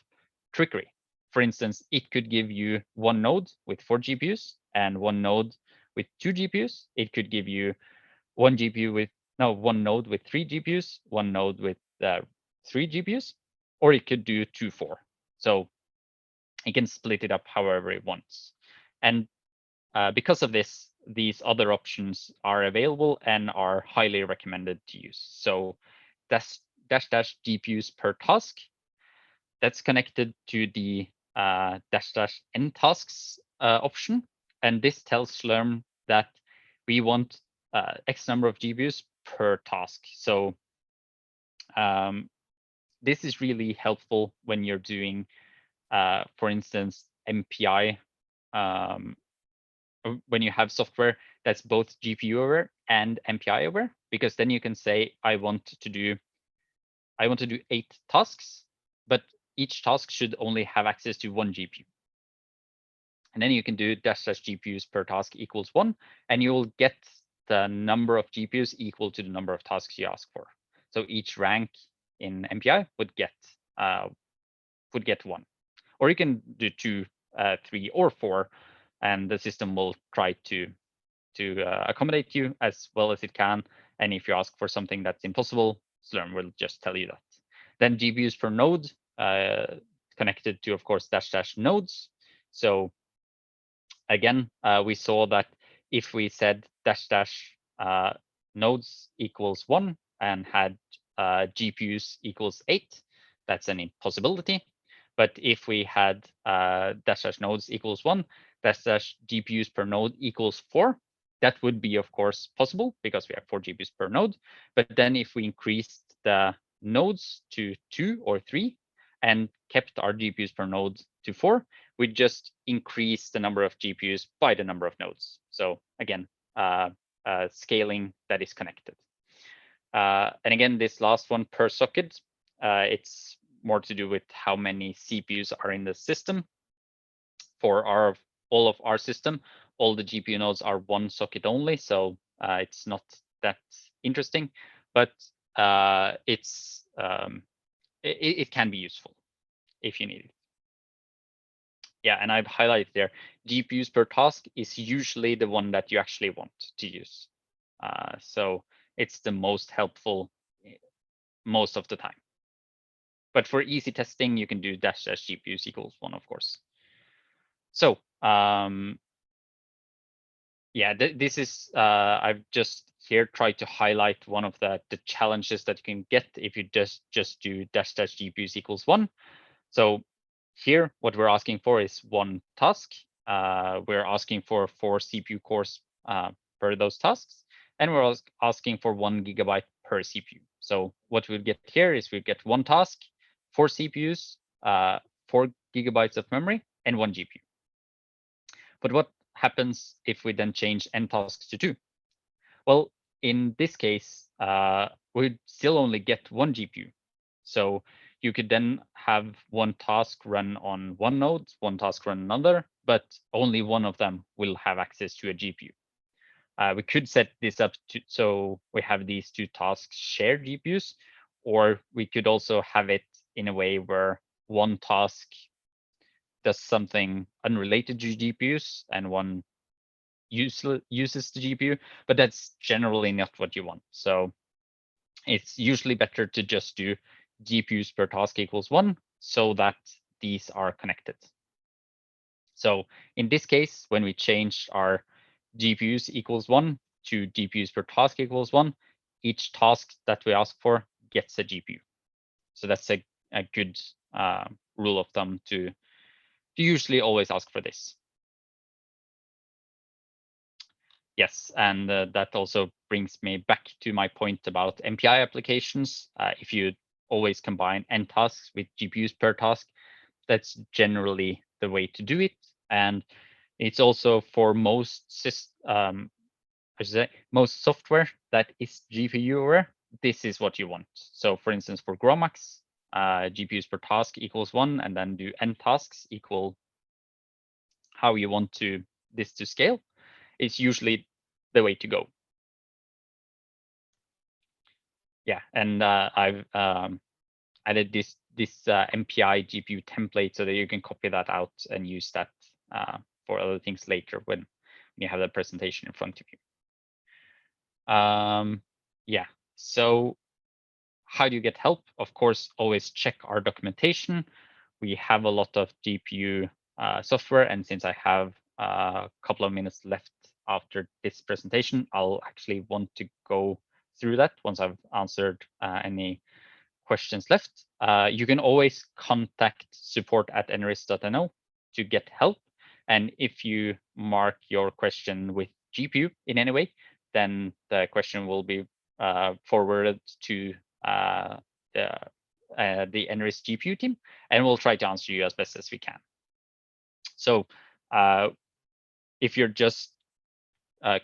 trickery. For instance, it could give you 1 node with 4 GPUs and 1 node with 2 GPUs. It could give you 1 node with 3 GPUs, 1 node with 3 GPUs, or it could do 2, 4. So it can split it up however it wants. And because of this, these other options are available and are highly recommended to use. So --GPUs per task, that's connected to the --N tasks option. And this tells Slurm that we want X number of GPUs per task. So this is really helpful when you're doing, for instance, MPI, when you have software that's both GPU aware and MPI aware, because then you can say, I want to do 8 tasks, but each task should only have access to 1 GPU. And then you can do --GPUs per task equals 1, and you will get the number of GPUs equal to the number of tasks you ask for. So each rank in MPI would get 1, or you can do 2, 3, or 4, and the system will try to accommodate you as well as it can. And if you ask for something that's impossible, Slurm will just tell you that. Then GPUs per node connected to, of course, -- nodes. So again, we saw that if we said -- nodes equals 1 and had GPUs equals 8, that's an impossibility. But if we had -- nodes equals 1, -- GPUs per node equals 4, that would be, of course, possible because we have 4 GPUs per node. But then if we increased the nodes to 2 or 3 and kept our GPUs per node to 4, we just increase the number of GPUs by the number of nodes. So again, scaling that is connected. And again, this last one per socket, it's more to do with how many CPUs are in the system. For all of our system, all the GPU nodes are 1 socket only, so it's not that interesting, but it can be useful if you need it. Yeah, and I've highlighted there, GPUs per task is usually the one that you actually want to use. So it's the most helpful most of the time. But for easy testing, you can do -- GPUs equals 1, of course. So yeah, this is I've just here tried to highlight one of the challenges that you can get if you just do -- GPUs equals 1. So here, what we're asking for is 1 task. We're asking for 4 CPU cores per those tasks, and we're asking for 1 GB per CPU. So what we'll get here is we get 1 task, 4 CPUs, 4 GB of memory, and 1 GPU. But what happens if we then change n tasks to 2? Well, in this case, we still only get 1 GPU. So you could then have 1 task run on 1 node, 1 task run another, but only one of them will have access to a GPU. We could set this up so we have these 2 tasks share GPUs, or we could also have it in a way where 1 task does something unrelated to GPUs and 1 uses the GPU, but that's generally not what you want. So it's usually better to just do GPUs per task equals 1 so that these are connected. So in this case, when we change our GPUs equals 1 to GPUs per task equals 1, each task that we ask for gets a GPU. So that's a good rule of thumb to usually always ask for this. Yes, and that also brings me back to my point about MPI applications. If you always combine n tasks with GPUs per task, that's generally the way to do it. And it's also for most most software that is GPU aware, this is what you want. So for instance, for Gromax, GPUs per task equals 1, and then do n tasks equal how you want this to scale. It's usually the way to go. Yeah, and I've added this MPI GPU template so that you can copy that out and use that for other things later when you have the presentation in front of you. Yeah, so how do you get help? Of course, always check our documentation. We have a lot of GPU software, and since I have a couple of minutes left after this presentation, I'll actually want to go through that once I've answered any questions left. You can always contact support@nris.no to get help. And if you mark your question with GPU in any way, then the question will be forwarded to the NRIS GPU team, and we'll try to answer you as best as we can. So if you're just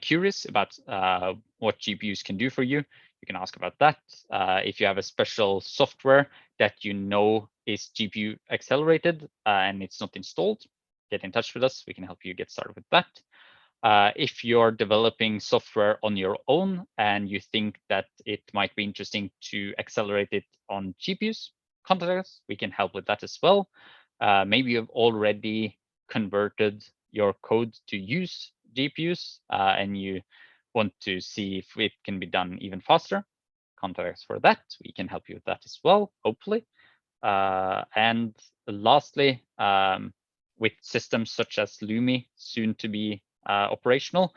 curious about what GPUs can do for you, you can ask about that. If you have a special software that you know is GPU accelerated and it's not installed, get in touch with us. We can help you get started with that. if you're developing software on your own and you think that it might be interesting to accelerate it on GPUs, contact us. We can help with that as well. Maybe you've already converted your code to use GPUs and you want to see if it can be done even faster. Contact us for that. We can help you with that as well, hopefully. And lastly, with systems such as LUMI soon to be operational,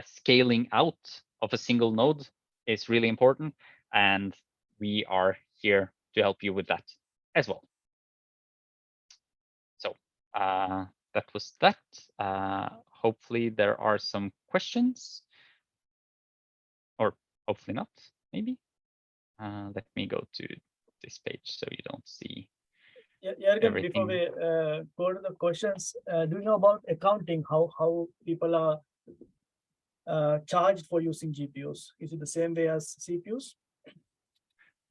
scaling out of a single node is really important, and we are here to help you with that as well. So that was that. Hopefully there are some questions, or hopefully not, maybe. Let me go to this page so you don't see. Jørgen, before we go to the questions, do you know about accounting? How people are charged for using GPUs? Is it the same way as CPUs?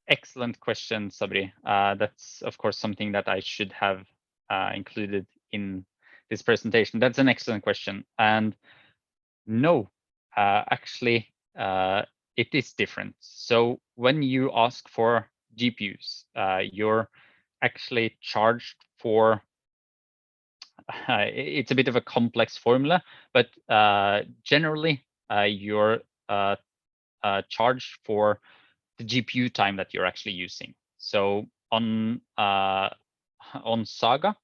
Excellent question, Sabri. That's of course something that I should have included in this presentation. That's an excellent question. And no, actually, it is different. So when you ask for GPUs, you're actually charged for, it's a bit of a complex formula, but generally you're charged for the GPU time that you're actually using. So on Saga,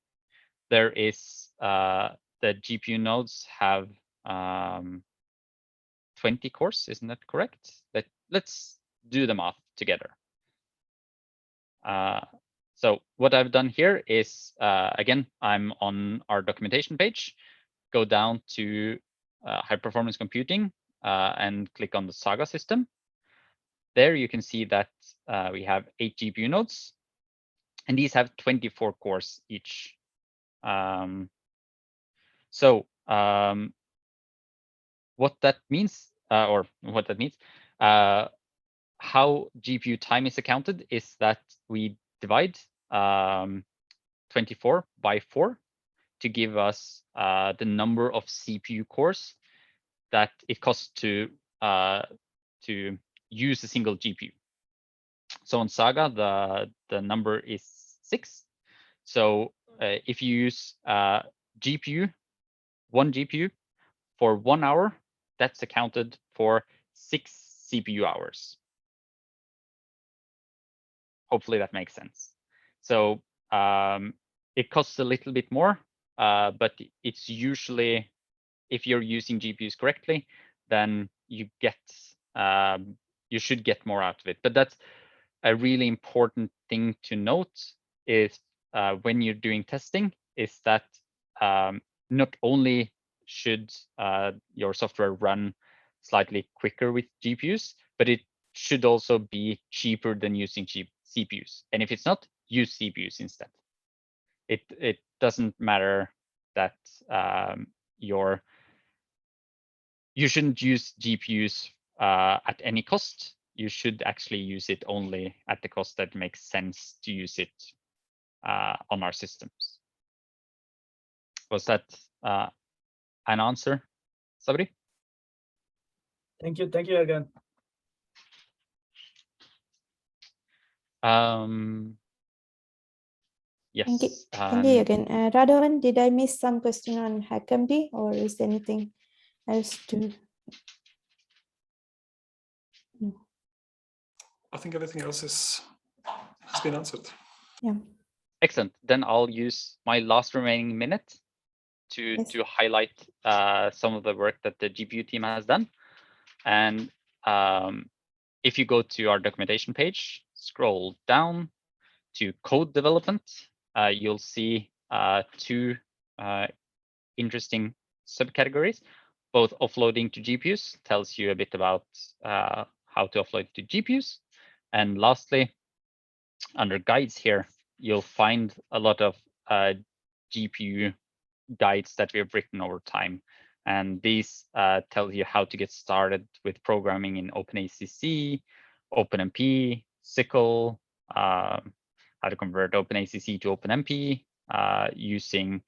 there is the GPU nodes have 20 cores, isn't that correct? Let's do the math together. So what I've done here is, again, I'm on our documentation page, go down to high performance computing and click on the Saga system. There you can see that we have 8 GPU nodes, and these have 24 cores each. What that means, how GPU time is accounted is that we divide 24 by 4 to give us the number of CPU cores that it costs to use a single GPU. So on Saga, the number is 6. So if you use GPU, one GPU for 1 hour, that's accounted for 6 CPU hours. Hopefully that makes sense. So it costs a little bit more, but it's usually, if you're using GPUs correctly, then you get you should get more out of it. But that's a really important thing to note is when you're doing testing, is that not only should your software run slightly quicker with GPUs, but it should also be cheaper than using cheap CPUs. And if it's not, use CPUs instead. It doesn't matter that you shouldn't use GPUs at any cost. You should actually use it only at the cost that makes sense to use it on our systems. Was that an answer, Sabri? Thank you, Jørgen. Yes. Thank you again. Radhavan, did I miss some question on HackMD, or is there anything else to? I think everything else has been answered. Yeah. Excellent. Then I'll use my last remaining minute to highlight some of the work that the GPU team has done. And if you go to our documentation page, scroll down to code development, you'll see 2 interesting subcategories. Both offloading to GPUs tells you a bit about how to offload to GPUs. And lastly, under guides here, you'll find a lot of GPU guides that we have written over time. And these tell you how to get started with programming in OpenACC, OpenMP, SYCL, how to convert OpenACC to OpenMP using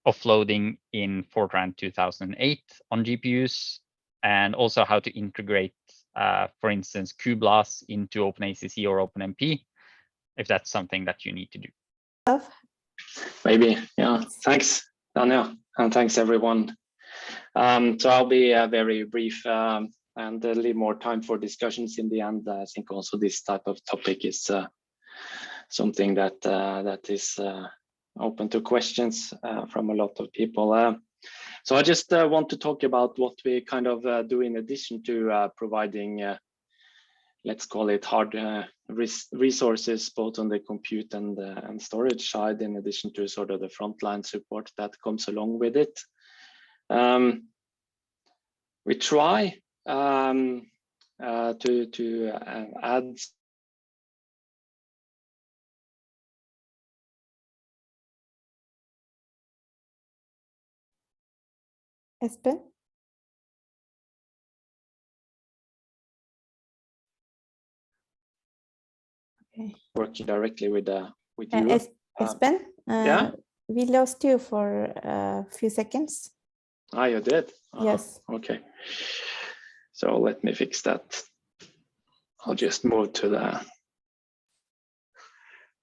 offloading in Fortran 2008 on GPUs, and also how to integrate, for instance, cuBLAS into OpenACC or OpenMP, if that's something that you need to do. Maybe, yeah. Thanks, Daniel, and thanks everyone. So I'll be very brief and leave more time for discussions in the end. I think also this type of topic is something that is open to questions from a lot of people. So I just want to talk about what we kind of do in addition to providing, let's call it hard resources, both on the compute and storage side, in addition to sort of the frontline support that comes along with it. We try to add Espen? Okay. working directly with you. Espen, yeah, we lost you for a few seconds. Ah, you did? Yes. Okay. So let me fix that. I'll just move to the,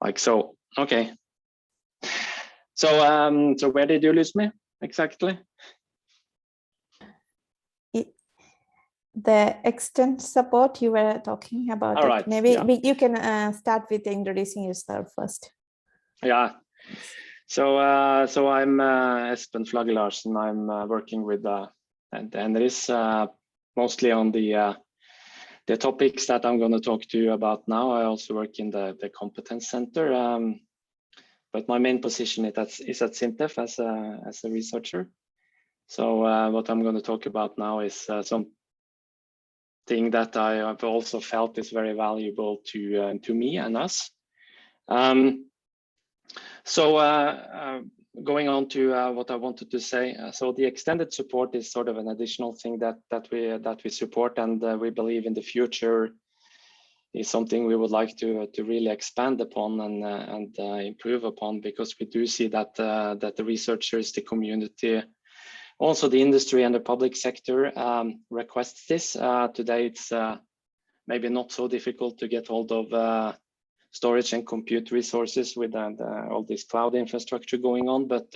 like so. Okay. So so where did you lose me exactly? The extent support you were talking about. All right. Maybe yeah. you can start with introducing yourself first. Yeah. So so I'm Espen Flage-Larsen. I'm working with NRIS mostly on the topics that I'm going to talk to you about now. I also work in the competence center, but my main position is at SINTEF as a researcher. So what I'm going to talk about now is something that I have also felt is very valuable to me and us. So going on to what I wanted to say, so the extended support is sort of an additional thing that we support, and we believe in the future is something we would like to really expand upon and improve upon, because we do see that that the researchers, the community, also the industry and the public sector requests this. Today it's maybe not so difficult to get hold of storage and compute resources with all this cloud infrastructure going on, but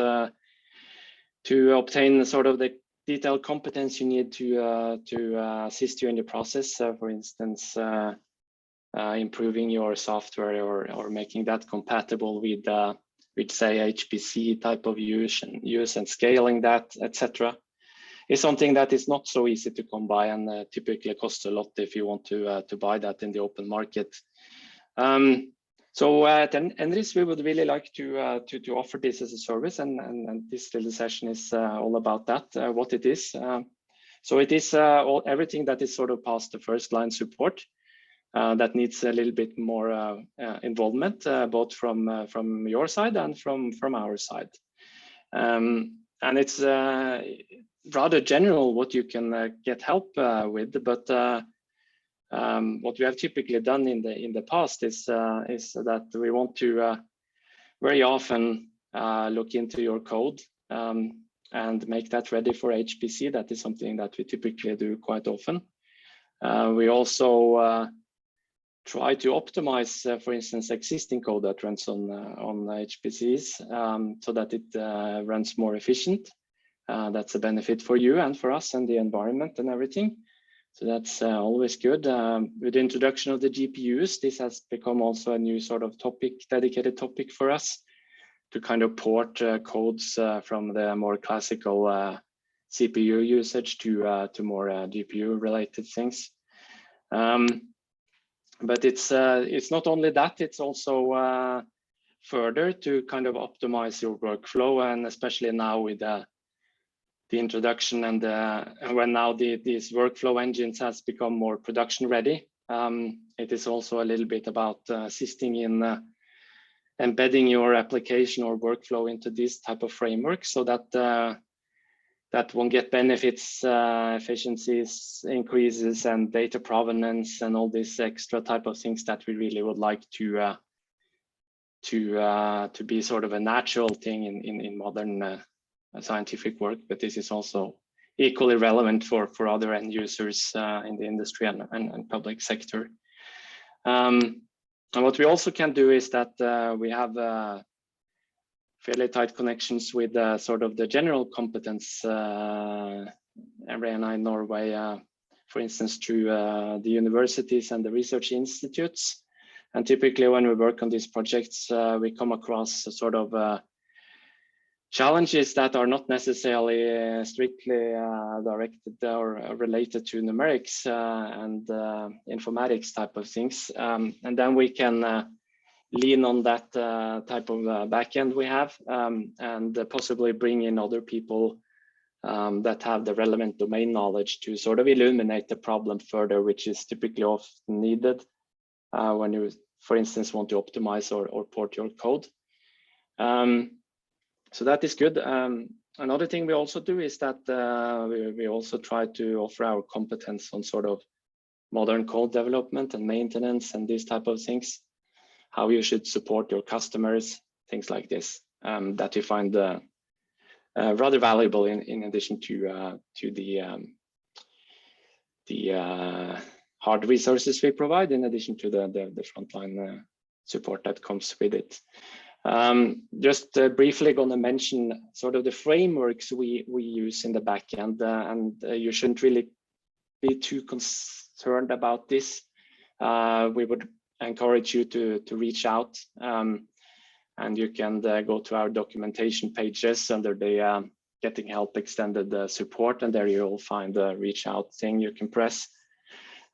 to obtain sort of the detailed competence you need to assist you in the process, for instance, improving your software or making that compatible with say HPC type of use and scaling that, etc., is something that is not so easy to come by and typically costs a lot if you want to buy that in the open market. So at NRIS, we would really like to offer this as a service, and this little session is all about that, what it is. So it is everything that is sort of past the first line support that needs a little bit more involvement, both from your side and from our side. And it's rather general what you can get help with, but what we have typically done in the past is that we want to very often look into your code and make that ready for HPC. That is something that we typically do quite often. We also try to optimize, for instance, existing code that runs on HPCs so that it runs more efficient. That's a benefit for you and for us and the environment and everything. So that's always good. With the introduction of the GPUs, this has become also a new sort of topic, dedicated topic for us to kind of port codes from the more classical CPU usage to more GPU related things. But it's not only that, it's also further to kind of optimize your workflow, and especially now with the introduction and when now these workflow engines has become more production ready. It is also a little bit about assisting in embedding your application or workflow into this type of framework, so that that one get benefits, efficiencies, increases, and data provenance, and all these extra type of things that we really would like to be sort of a natural thing in modern scientific work, but this is also equally relevant for other end users in the industry and public sector. And what we also can do is that we have fairly tight connections with sort of the general competence area in Norway, for instance, through the universities and the research institutes. And typically when we work on these projects, we come across a sort of challenges that are not necessarily strictly directed or related to numerics and informatics type of things. And then we can lean on that type of backend we have and possibly bring in other people that have the relevant domain knowledge to sort of illuminate the problem further, which is typically often needed when you, for instance, want to optimize or port your code. So that is good. Another thing we also do is that we also try to offer our competence on sort of modern code development and maintenance and these type of things, how you should support your customers, things like this, that you find rather valuable in addition to the hard resources we provide, in addition to the frontline support that comes with it. Just briefly going to mention sort of the frameworks we use in the backend, and you shouldn't really be too concerned about this. We would encourage you to reach out, and you can go to our documentation pages under the Getting Help Extended Support, and there you'll find the reach out thing you can press.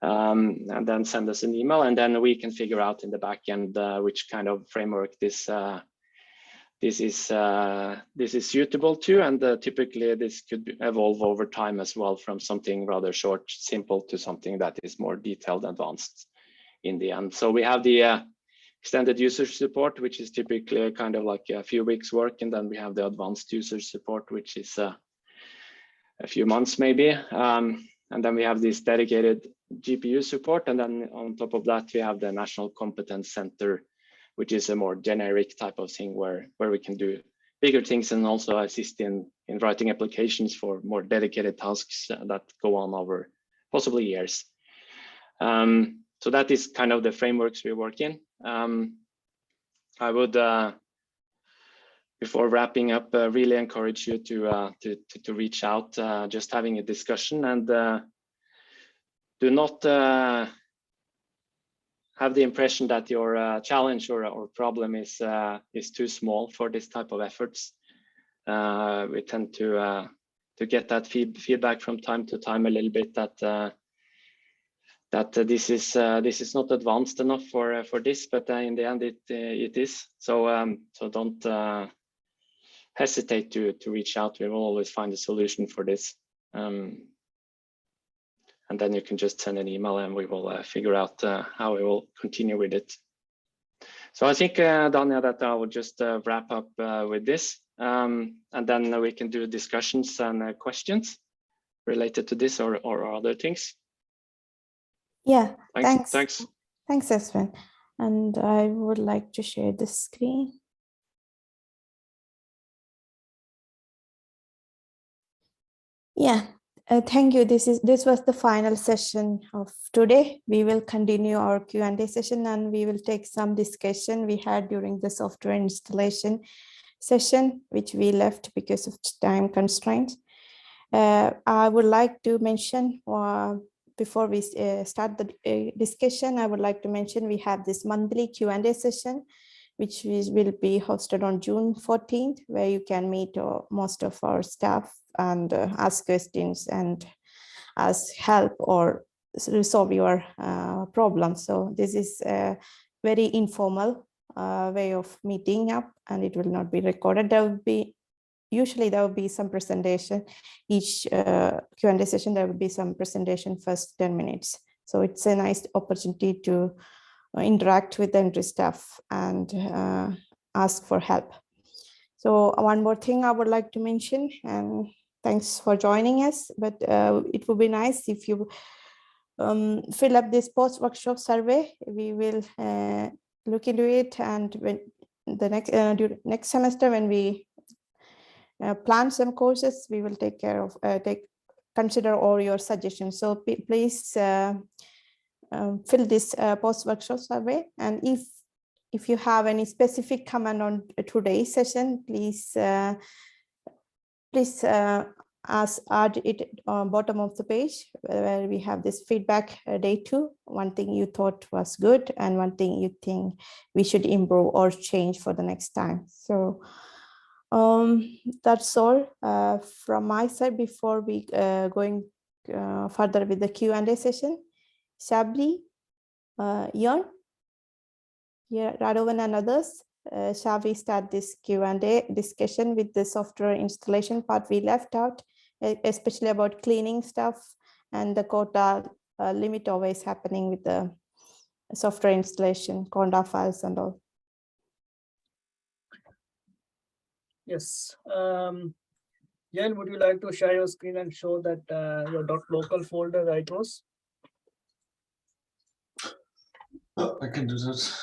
And then send us an email, and then we can figure out in the back end which kind of framework this is suitable to, and typically this could evolve over time as well, from something rather short, simple, to something that is more detailed, advanced in the end. So we have the extended user support, which is typically kind of like a few weeks work, and then we have the advanced user support, which is a few months maybe. And then we have this dedicated GPU support. And then on top of that, we have the National Competence Center, which is a more generic type of thing where we can do bigger things and also assist in writing applications for more dedicated tasks that go on over possibly years. So that is kind of the frameworks we work in. I would, before wrapping up, really encourage you to reach out, just having a discussion, and do not have the impression that your challenge or problem is too small for this type of efforts. We tend to get that feedback from time to time a little bit that this is not advanced enough for this, but in the end it is. So don't hesitate to reach out. We will always find a solution for this. And then you can just send an email and we will figure out how we will continue with it. So I think, Dania, that I will just wrap up with this. And then we can do discussions and questions related to this or other things. Yeah, Thanks. Thanks, Espen. And I would like to share the screen. Yeah, thank you. This was the final session of today. We will continue our Q&A session, and we will take some discussion we had during the software installation session, which we left because of time constraints. I would like to mention, before we start the discussion, I would like to mention we have this monthly Q&A session, which will be hosted on June 14th, where you can meet most of our staff and ask questions and ask help or resolve your problems. So this is a very informal way of meeting up, and it will not be recorded. Usually there will be some presentation. Each Q&A session, there will be some presentation first 10 minutes. So it's a nice opportunity to interact with the NRIS staff and ask for help. So one more thing I would like to mention, and thanks for joining us, but it would be nice if you fill up this post-workshop survey. We will look into it, and when the next semester, when we plan some courses, we will take care of, consider all your suggestions. So please fill this post-workshop survey. And if you have any specific comment on today's session, please add it on bottom of the page where we have this feedback day 2. One thing you thought was good and one thing you think we should improve or change for the next time. So that's all from my side before we going further with the Q&A session. Shabli, Jørgen, Radovan and others, shall we start this Q&A discussion with the software installation part we left out, especially about cleaning stuff and the quota limit always happening with the software installation, conda files and all. Yes. Jan, would you like to share your screen and show that your .local folder where it was? Oh, I can do that.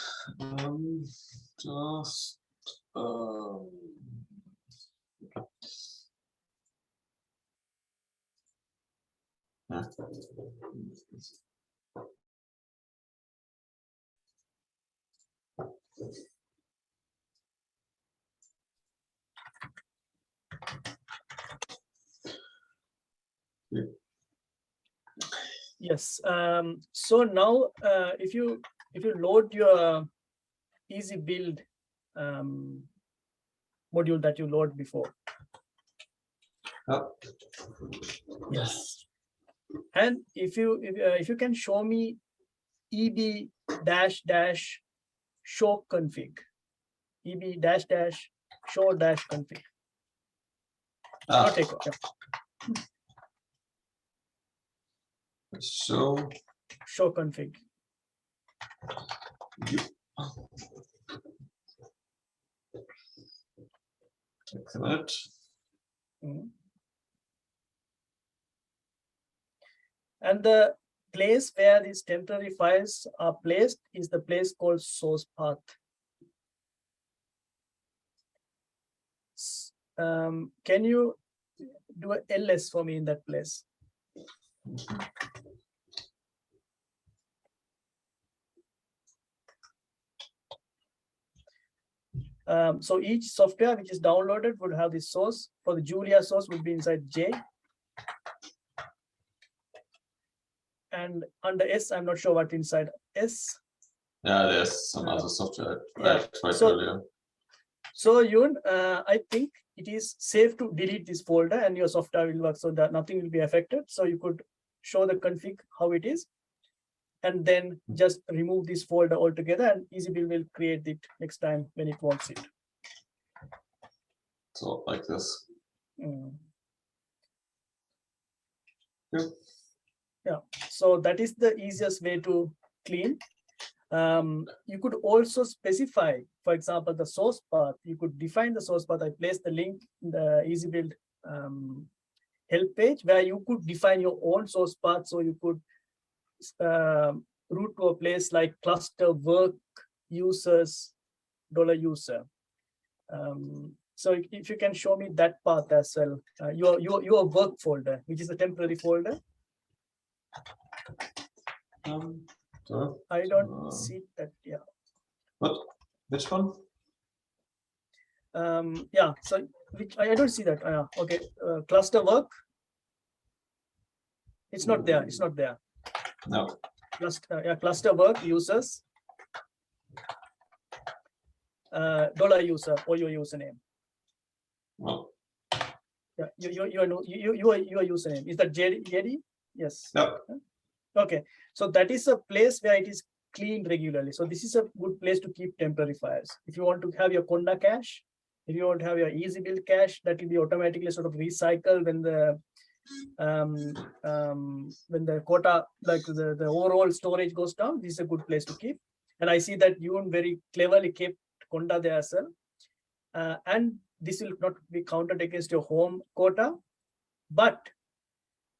Just Yes. So now, if you load your easy build module that you load before. oh. Yes. And if you can show me eb -- show config, eb -- show config. Okay. So show config. Excellent. And the place where these temporary files are placed is the place called source path. Can you do a ls for me in that place? So each software which is downloaded would have the source. For the Julia source would be inside J. And under S, I'm not sure what inside S. Yeah, there's some other software Yeah. I tried earlier. So Jørgen, I think it is safe to delete this folder and your software will work so that nothing will be affected. So you could show the config how it is, and then just remove this folder altogether, and EasyBuild will create it next time when it wants it. So like this. Yeah, so that is the easiest way to clean. You could also specify, for example, the source path. You could define the source path. I placed the link in the EasyBuild help page where you could define your own source path. So you could route to a place like cluster work users $user. So if you can show me that path as well, your work folder, which is a temporary folder. I don't see that. Yeah. What? Which one? Yeah. So I don't see that. Okay. Cluster work. It's not there. It's not there. No. Cluster work users. $user or your username. No. Yeah. Your username is that JD? Yes. No. Okay. So that is a place where it is cleaned regularly. So this is a good place to keep temporary files. If you want to have your Conda cache, if you want to have your EasyBuild cache, that will be automatically sort of recycled when the quota, like the overall storage goes down. This is a good place to keep. And I see that you very cleverly kept Conda there as well. And this will not be counted against your home quota, but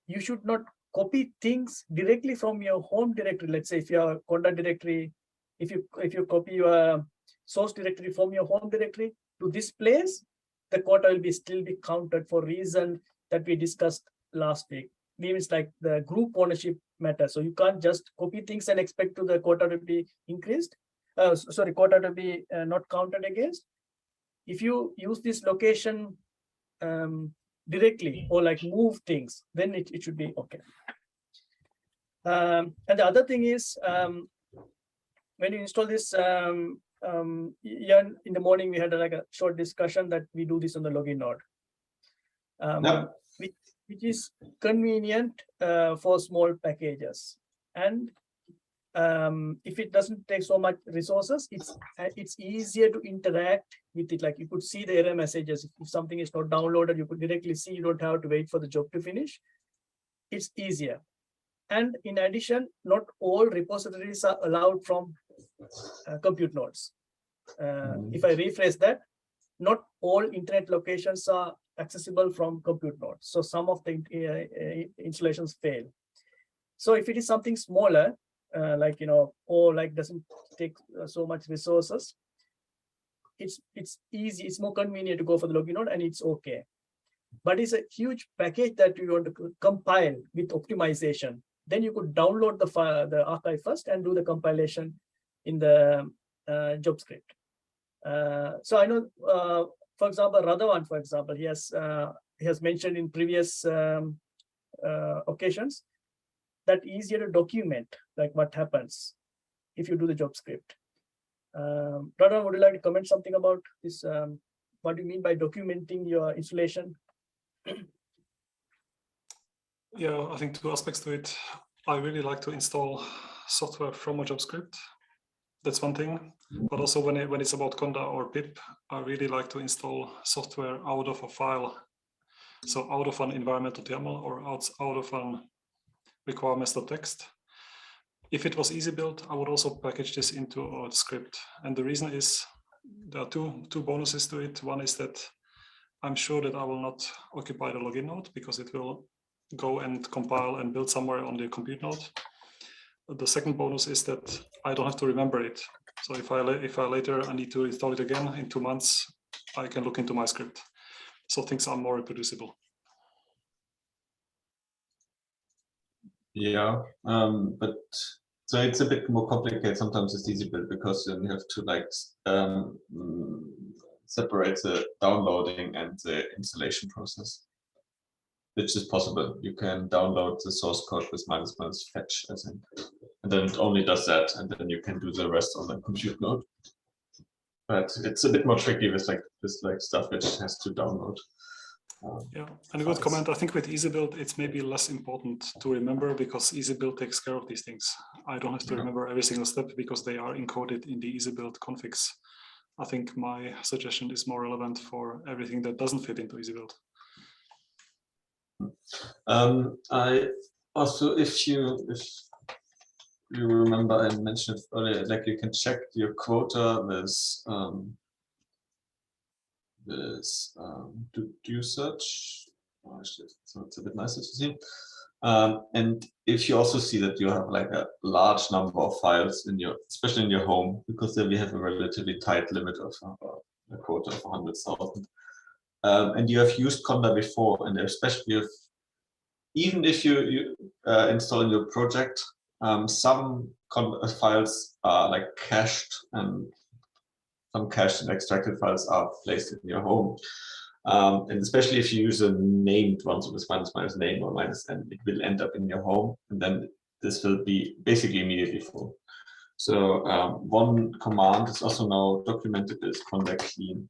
you should not copy things directly from your home directory. Let's say if your Conda directory, if you copy your source directory from your home directory to this place, the quota will still be counted for reason that we discussed last week. Means like the group ownership matter. So you can't just copy things and expect to the quota to be increased. Quota to be not counted against. If you use this location directly or like move things, then it should be okay. And the other thing is when you install this, in the morning we had like a short discussion that we do this on the login node, which is convenient for small packages. And if it doesn't take so much resources, it's easier to interact with it. Like you could see the error messages. If something is not downloaded, you could directly see, you don't have to wait for the job to finish. It's easier. And in addition, not all repositories are allowed from compute nodes. If I rephrase that, not all internet locations are accessible from compute nodes. So some of the installations fail. So if it is something smaller, like, or like doesn't take so much resources, it's easy, it's more convenient to go for the login node, and it's okay. But it's a huge package that you want to compile with optimization. Then you could download the file, the archive first, and do the compilation in the job script. So I know, for example, Radhavan, for example, he has mentioned in previous occasions that easier to document, like what happens if you do the job script. Radhavan, would you like to comment something about this? What do you mean by documenting your installation? Yeah, I think two aspects to it. I really like to install software from a job script. That's one thing. But also when it's about conda or pip, I really like to install software out of a file. So out of an environmental YAML or out of an requirements.txt. If it was easy build, I would also package this into a script. And the reason is there are two bonuses to it. One is that I'm sure that I will not occupy the login node because it will go and compile and build somewhere on the compute node. The second bonus is that I don't have to remember it. So if I later I need to install it again in 2 months, I can look into my script. So things are more reproducible. Yeah, but so it's a bit more complicated. Sometimes it's easy build because then you have to like separate the downloading and the installation process, which is possible. You can download the source code with -- fetch, I think, and then it only does that, and then you can do the rest on the compute node. But it's a bit more tricky with like stuff which has to download. Yeah, and a good comment. I think with EasyBuild, it's maybe less important to remember because EasyBuild takes care of these things. I don't have to remember every single step because they are encoded in the EasyBuild configs. I think my suggestion is more relevant for everything that doesn't fit into EasyBuild. I also, if you remember, I mentioned earlier, like you can check your quota with do search. Oh, so it's a bit nicer to see. And if you also see that you have like a large number of files in your, especially in your home, because then we have a relatively tight limit of a quota of 100,000. And you have used Conda before, and especially even if you install in your project, some files are like cached, and some cached and extracted files are placed in your home. And especially if you use a named one, so with -- name or -n, it will end up in your home, and then this will be basically immediately full. So one command is also now documented as conda clean,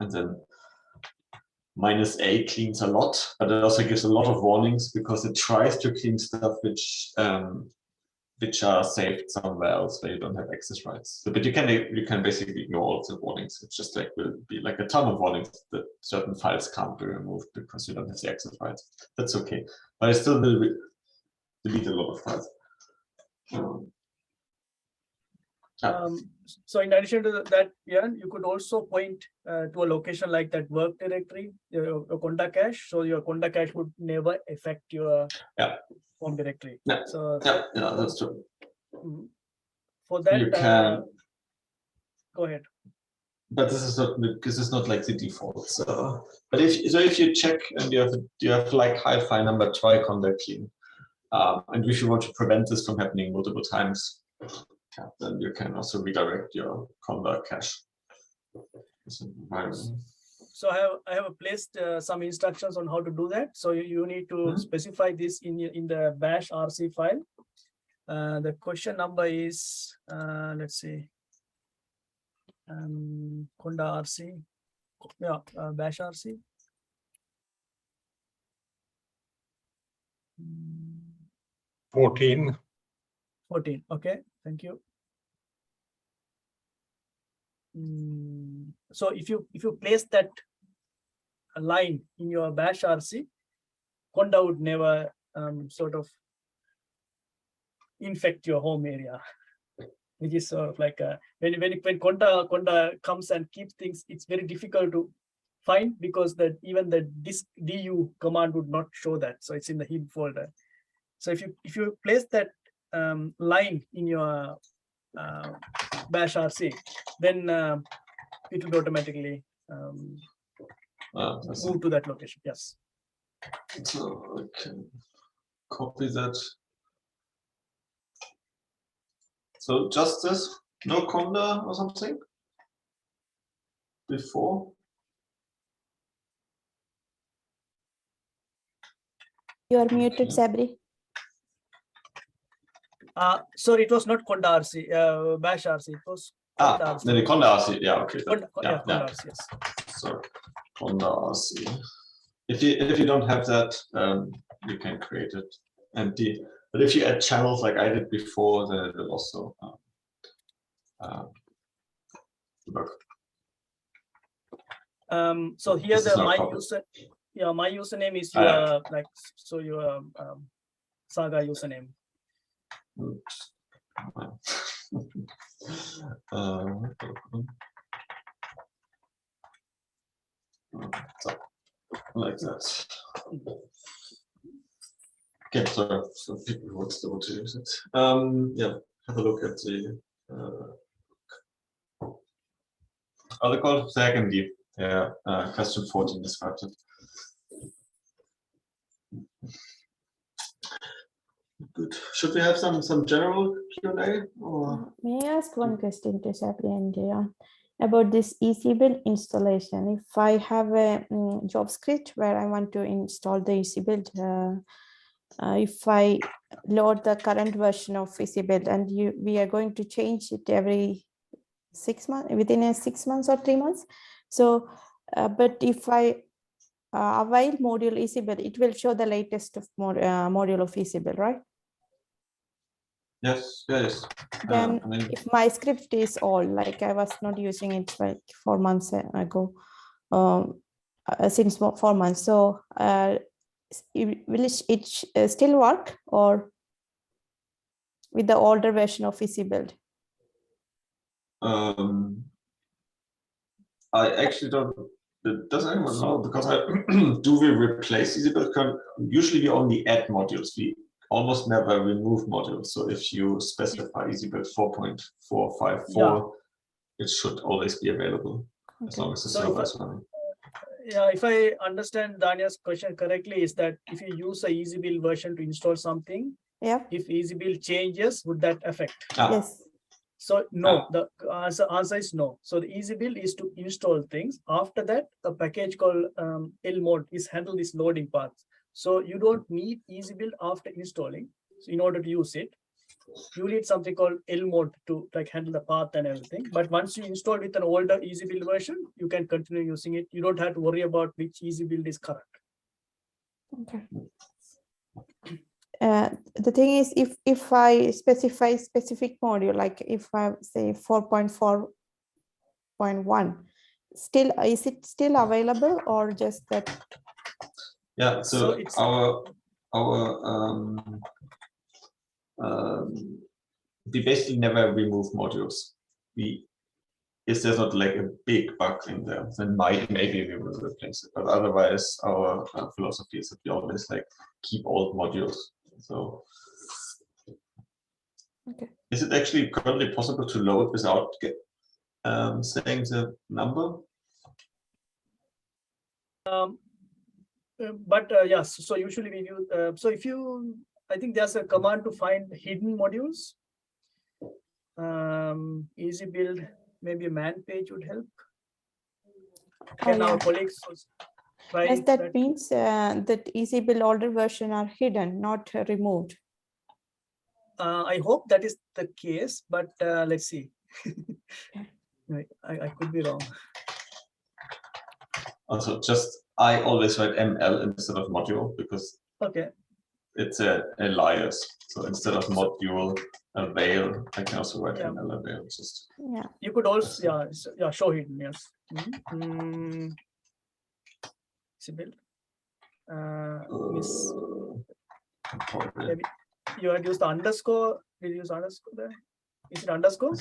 and then -a cleans a lot, but it also gives a lot of warnings because it tries to clean stuff which are saved somewhere else where you don't have access rights. So, but you can basically ignore all of the warnings. It's just like will be like a ton of warnings that certain files can't be removed because you don't have the access rights. That's okay, but I still will delete a lot of files. So in addition to that, Jørgen, you could also point to a location like that work directory, your conda cache. So your conda cache would never affect your home directory. Yeah. So yeah, that's true. For that, You can. Go ahead. but this is not like the default. So, but if you check and you have like high file number, try conducting, and if you want to prevent this from happening multiple times, then you can also redirect your conda cache. So I have placed some instructions on how to do that. So you need to specify this in the bash RC file. The question number is let's see, conda RC, yeah, bash RC. 14. Okay, thank you. So if you place that line in your bash RC, conda would never sort of infect your home area, which is sort of like when conda comes and keeps things, it's very difficult to find because even the disk du command would not show that, so it's in the heap folder. So if you place that line in your bash RC, then it will automatically move to that location. Yes. So I can copy that. So just this, no conda or something before. You are muted, Sabri. Sorry, it was not conda RC, bash RC. It was conda RC. Then the conda RC. Yeah, okay. Conda RC, yes. So conda RC. If you don't have that, you can create it. But if you add channels like I did before, then it will also work. So here my username is your your Saga username. So, like that. Okay, so people would still want to use it. Yeah, have a look at the other call secondly. Yeah, question 14 describes it. Good. Should we have some general Q&A? May I ask one question to Sabri and Jørgen about this easy build installation? If I have a job script where I want to install the easy build, if I load the current version of easy build and we are going to change it every 6 months, within 6 months or 3 months. So, but if I avail module easy build, it will show the latest of module of easy build, right? Yes, yes. Then if my script is old, like I was not using it like 4 months ago, since 4 months, so will it still work or with the older version of easy build? I actually don't. Does anyone know? Because do we replace easy build? Usually we only add modules. We almost never remove modules. So if you specify easy build 4.454, it should always be available as long as the server is running. Yeah, if I understand Dania's question correctly, is that if you use a easy build version to install something, if easy build changes, would that affect? Yes. So no, the answer is no. So the easy build is to install things. After that, a package called lmod is handle this loading path. So you don't need easy build after installing. So in order to use it, you need something called lmod to like handle the path and everything. But once you install with an older easy build version, you can continue using it. You don't have to worry about which easy build is current. Okay. The thing is, if I specify specific module, like if I say 4.4.1, still is it still available or just that? Yeah. So it's we basically never remove modules. If there's not like a big bug in there, then maybe we will replace it. But otherwise, our philosophy is that we always like keep old modules. So, is it actually currently possible to load without saying the number? Yes, so usually we use, so if you, I think there's a command to find hidden modules. Easy build, maybe a man page would help. Can our colleagues try? Yes, that means that easy build older version are hidden, not removed. I hope that is the case, but let's see. I could be wrong. Also, I always write ML instead of module because it's a alias. So instead of module avail, I can also write ML avail. You could also show hidden, yes. Build. Maybe you had used the underscore. Did you use underscore there? Is it underscore?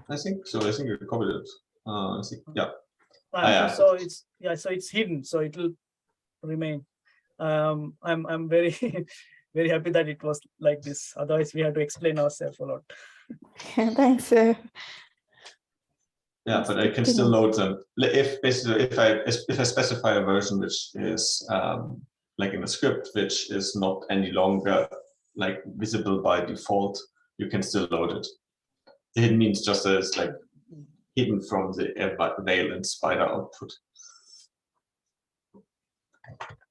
I think so. I think you copied it. So it's hidden, so it will remain. I'm very very happy that it was like this. Otherwise, we have to explain ourselves a lot. Thanks. Yeah, but I can still load them. If I specify a version which is like in a script which is not any longer like visible by default, you can still load it. It means just that it's like hidden from the avail and spider output.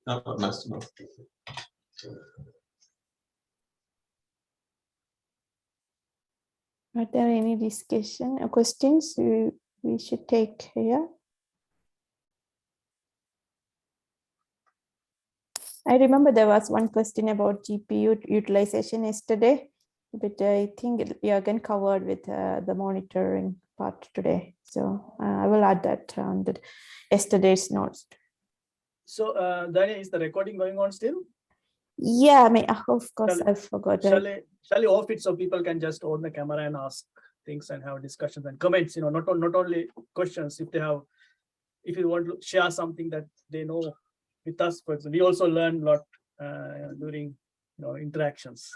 Oh, but nice to know. Are there any discussion or questions we should take here? I remember there was one question about GPU utilization yesterday, but I think Jørgen covered with the monitoring part today. So I will add that on yesterday's notes. So Daniel, is the recording going on still? Yeah, I mean, of course, I forgot. Shall we off it so people can just on the camera and ask things and have discussions and comments? You know, not only questions. If you want to share something that they know with us, for example, we also learn a lot during interactions.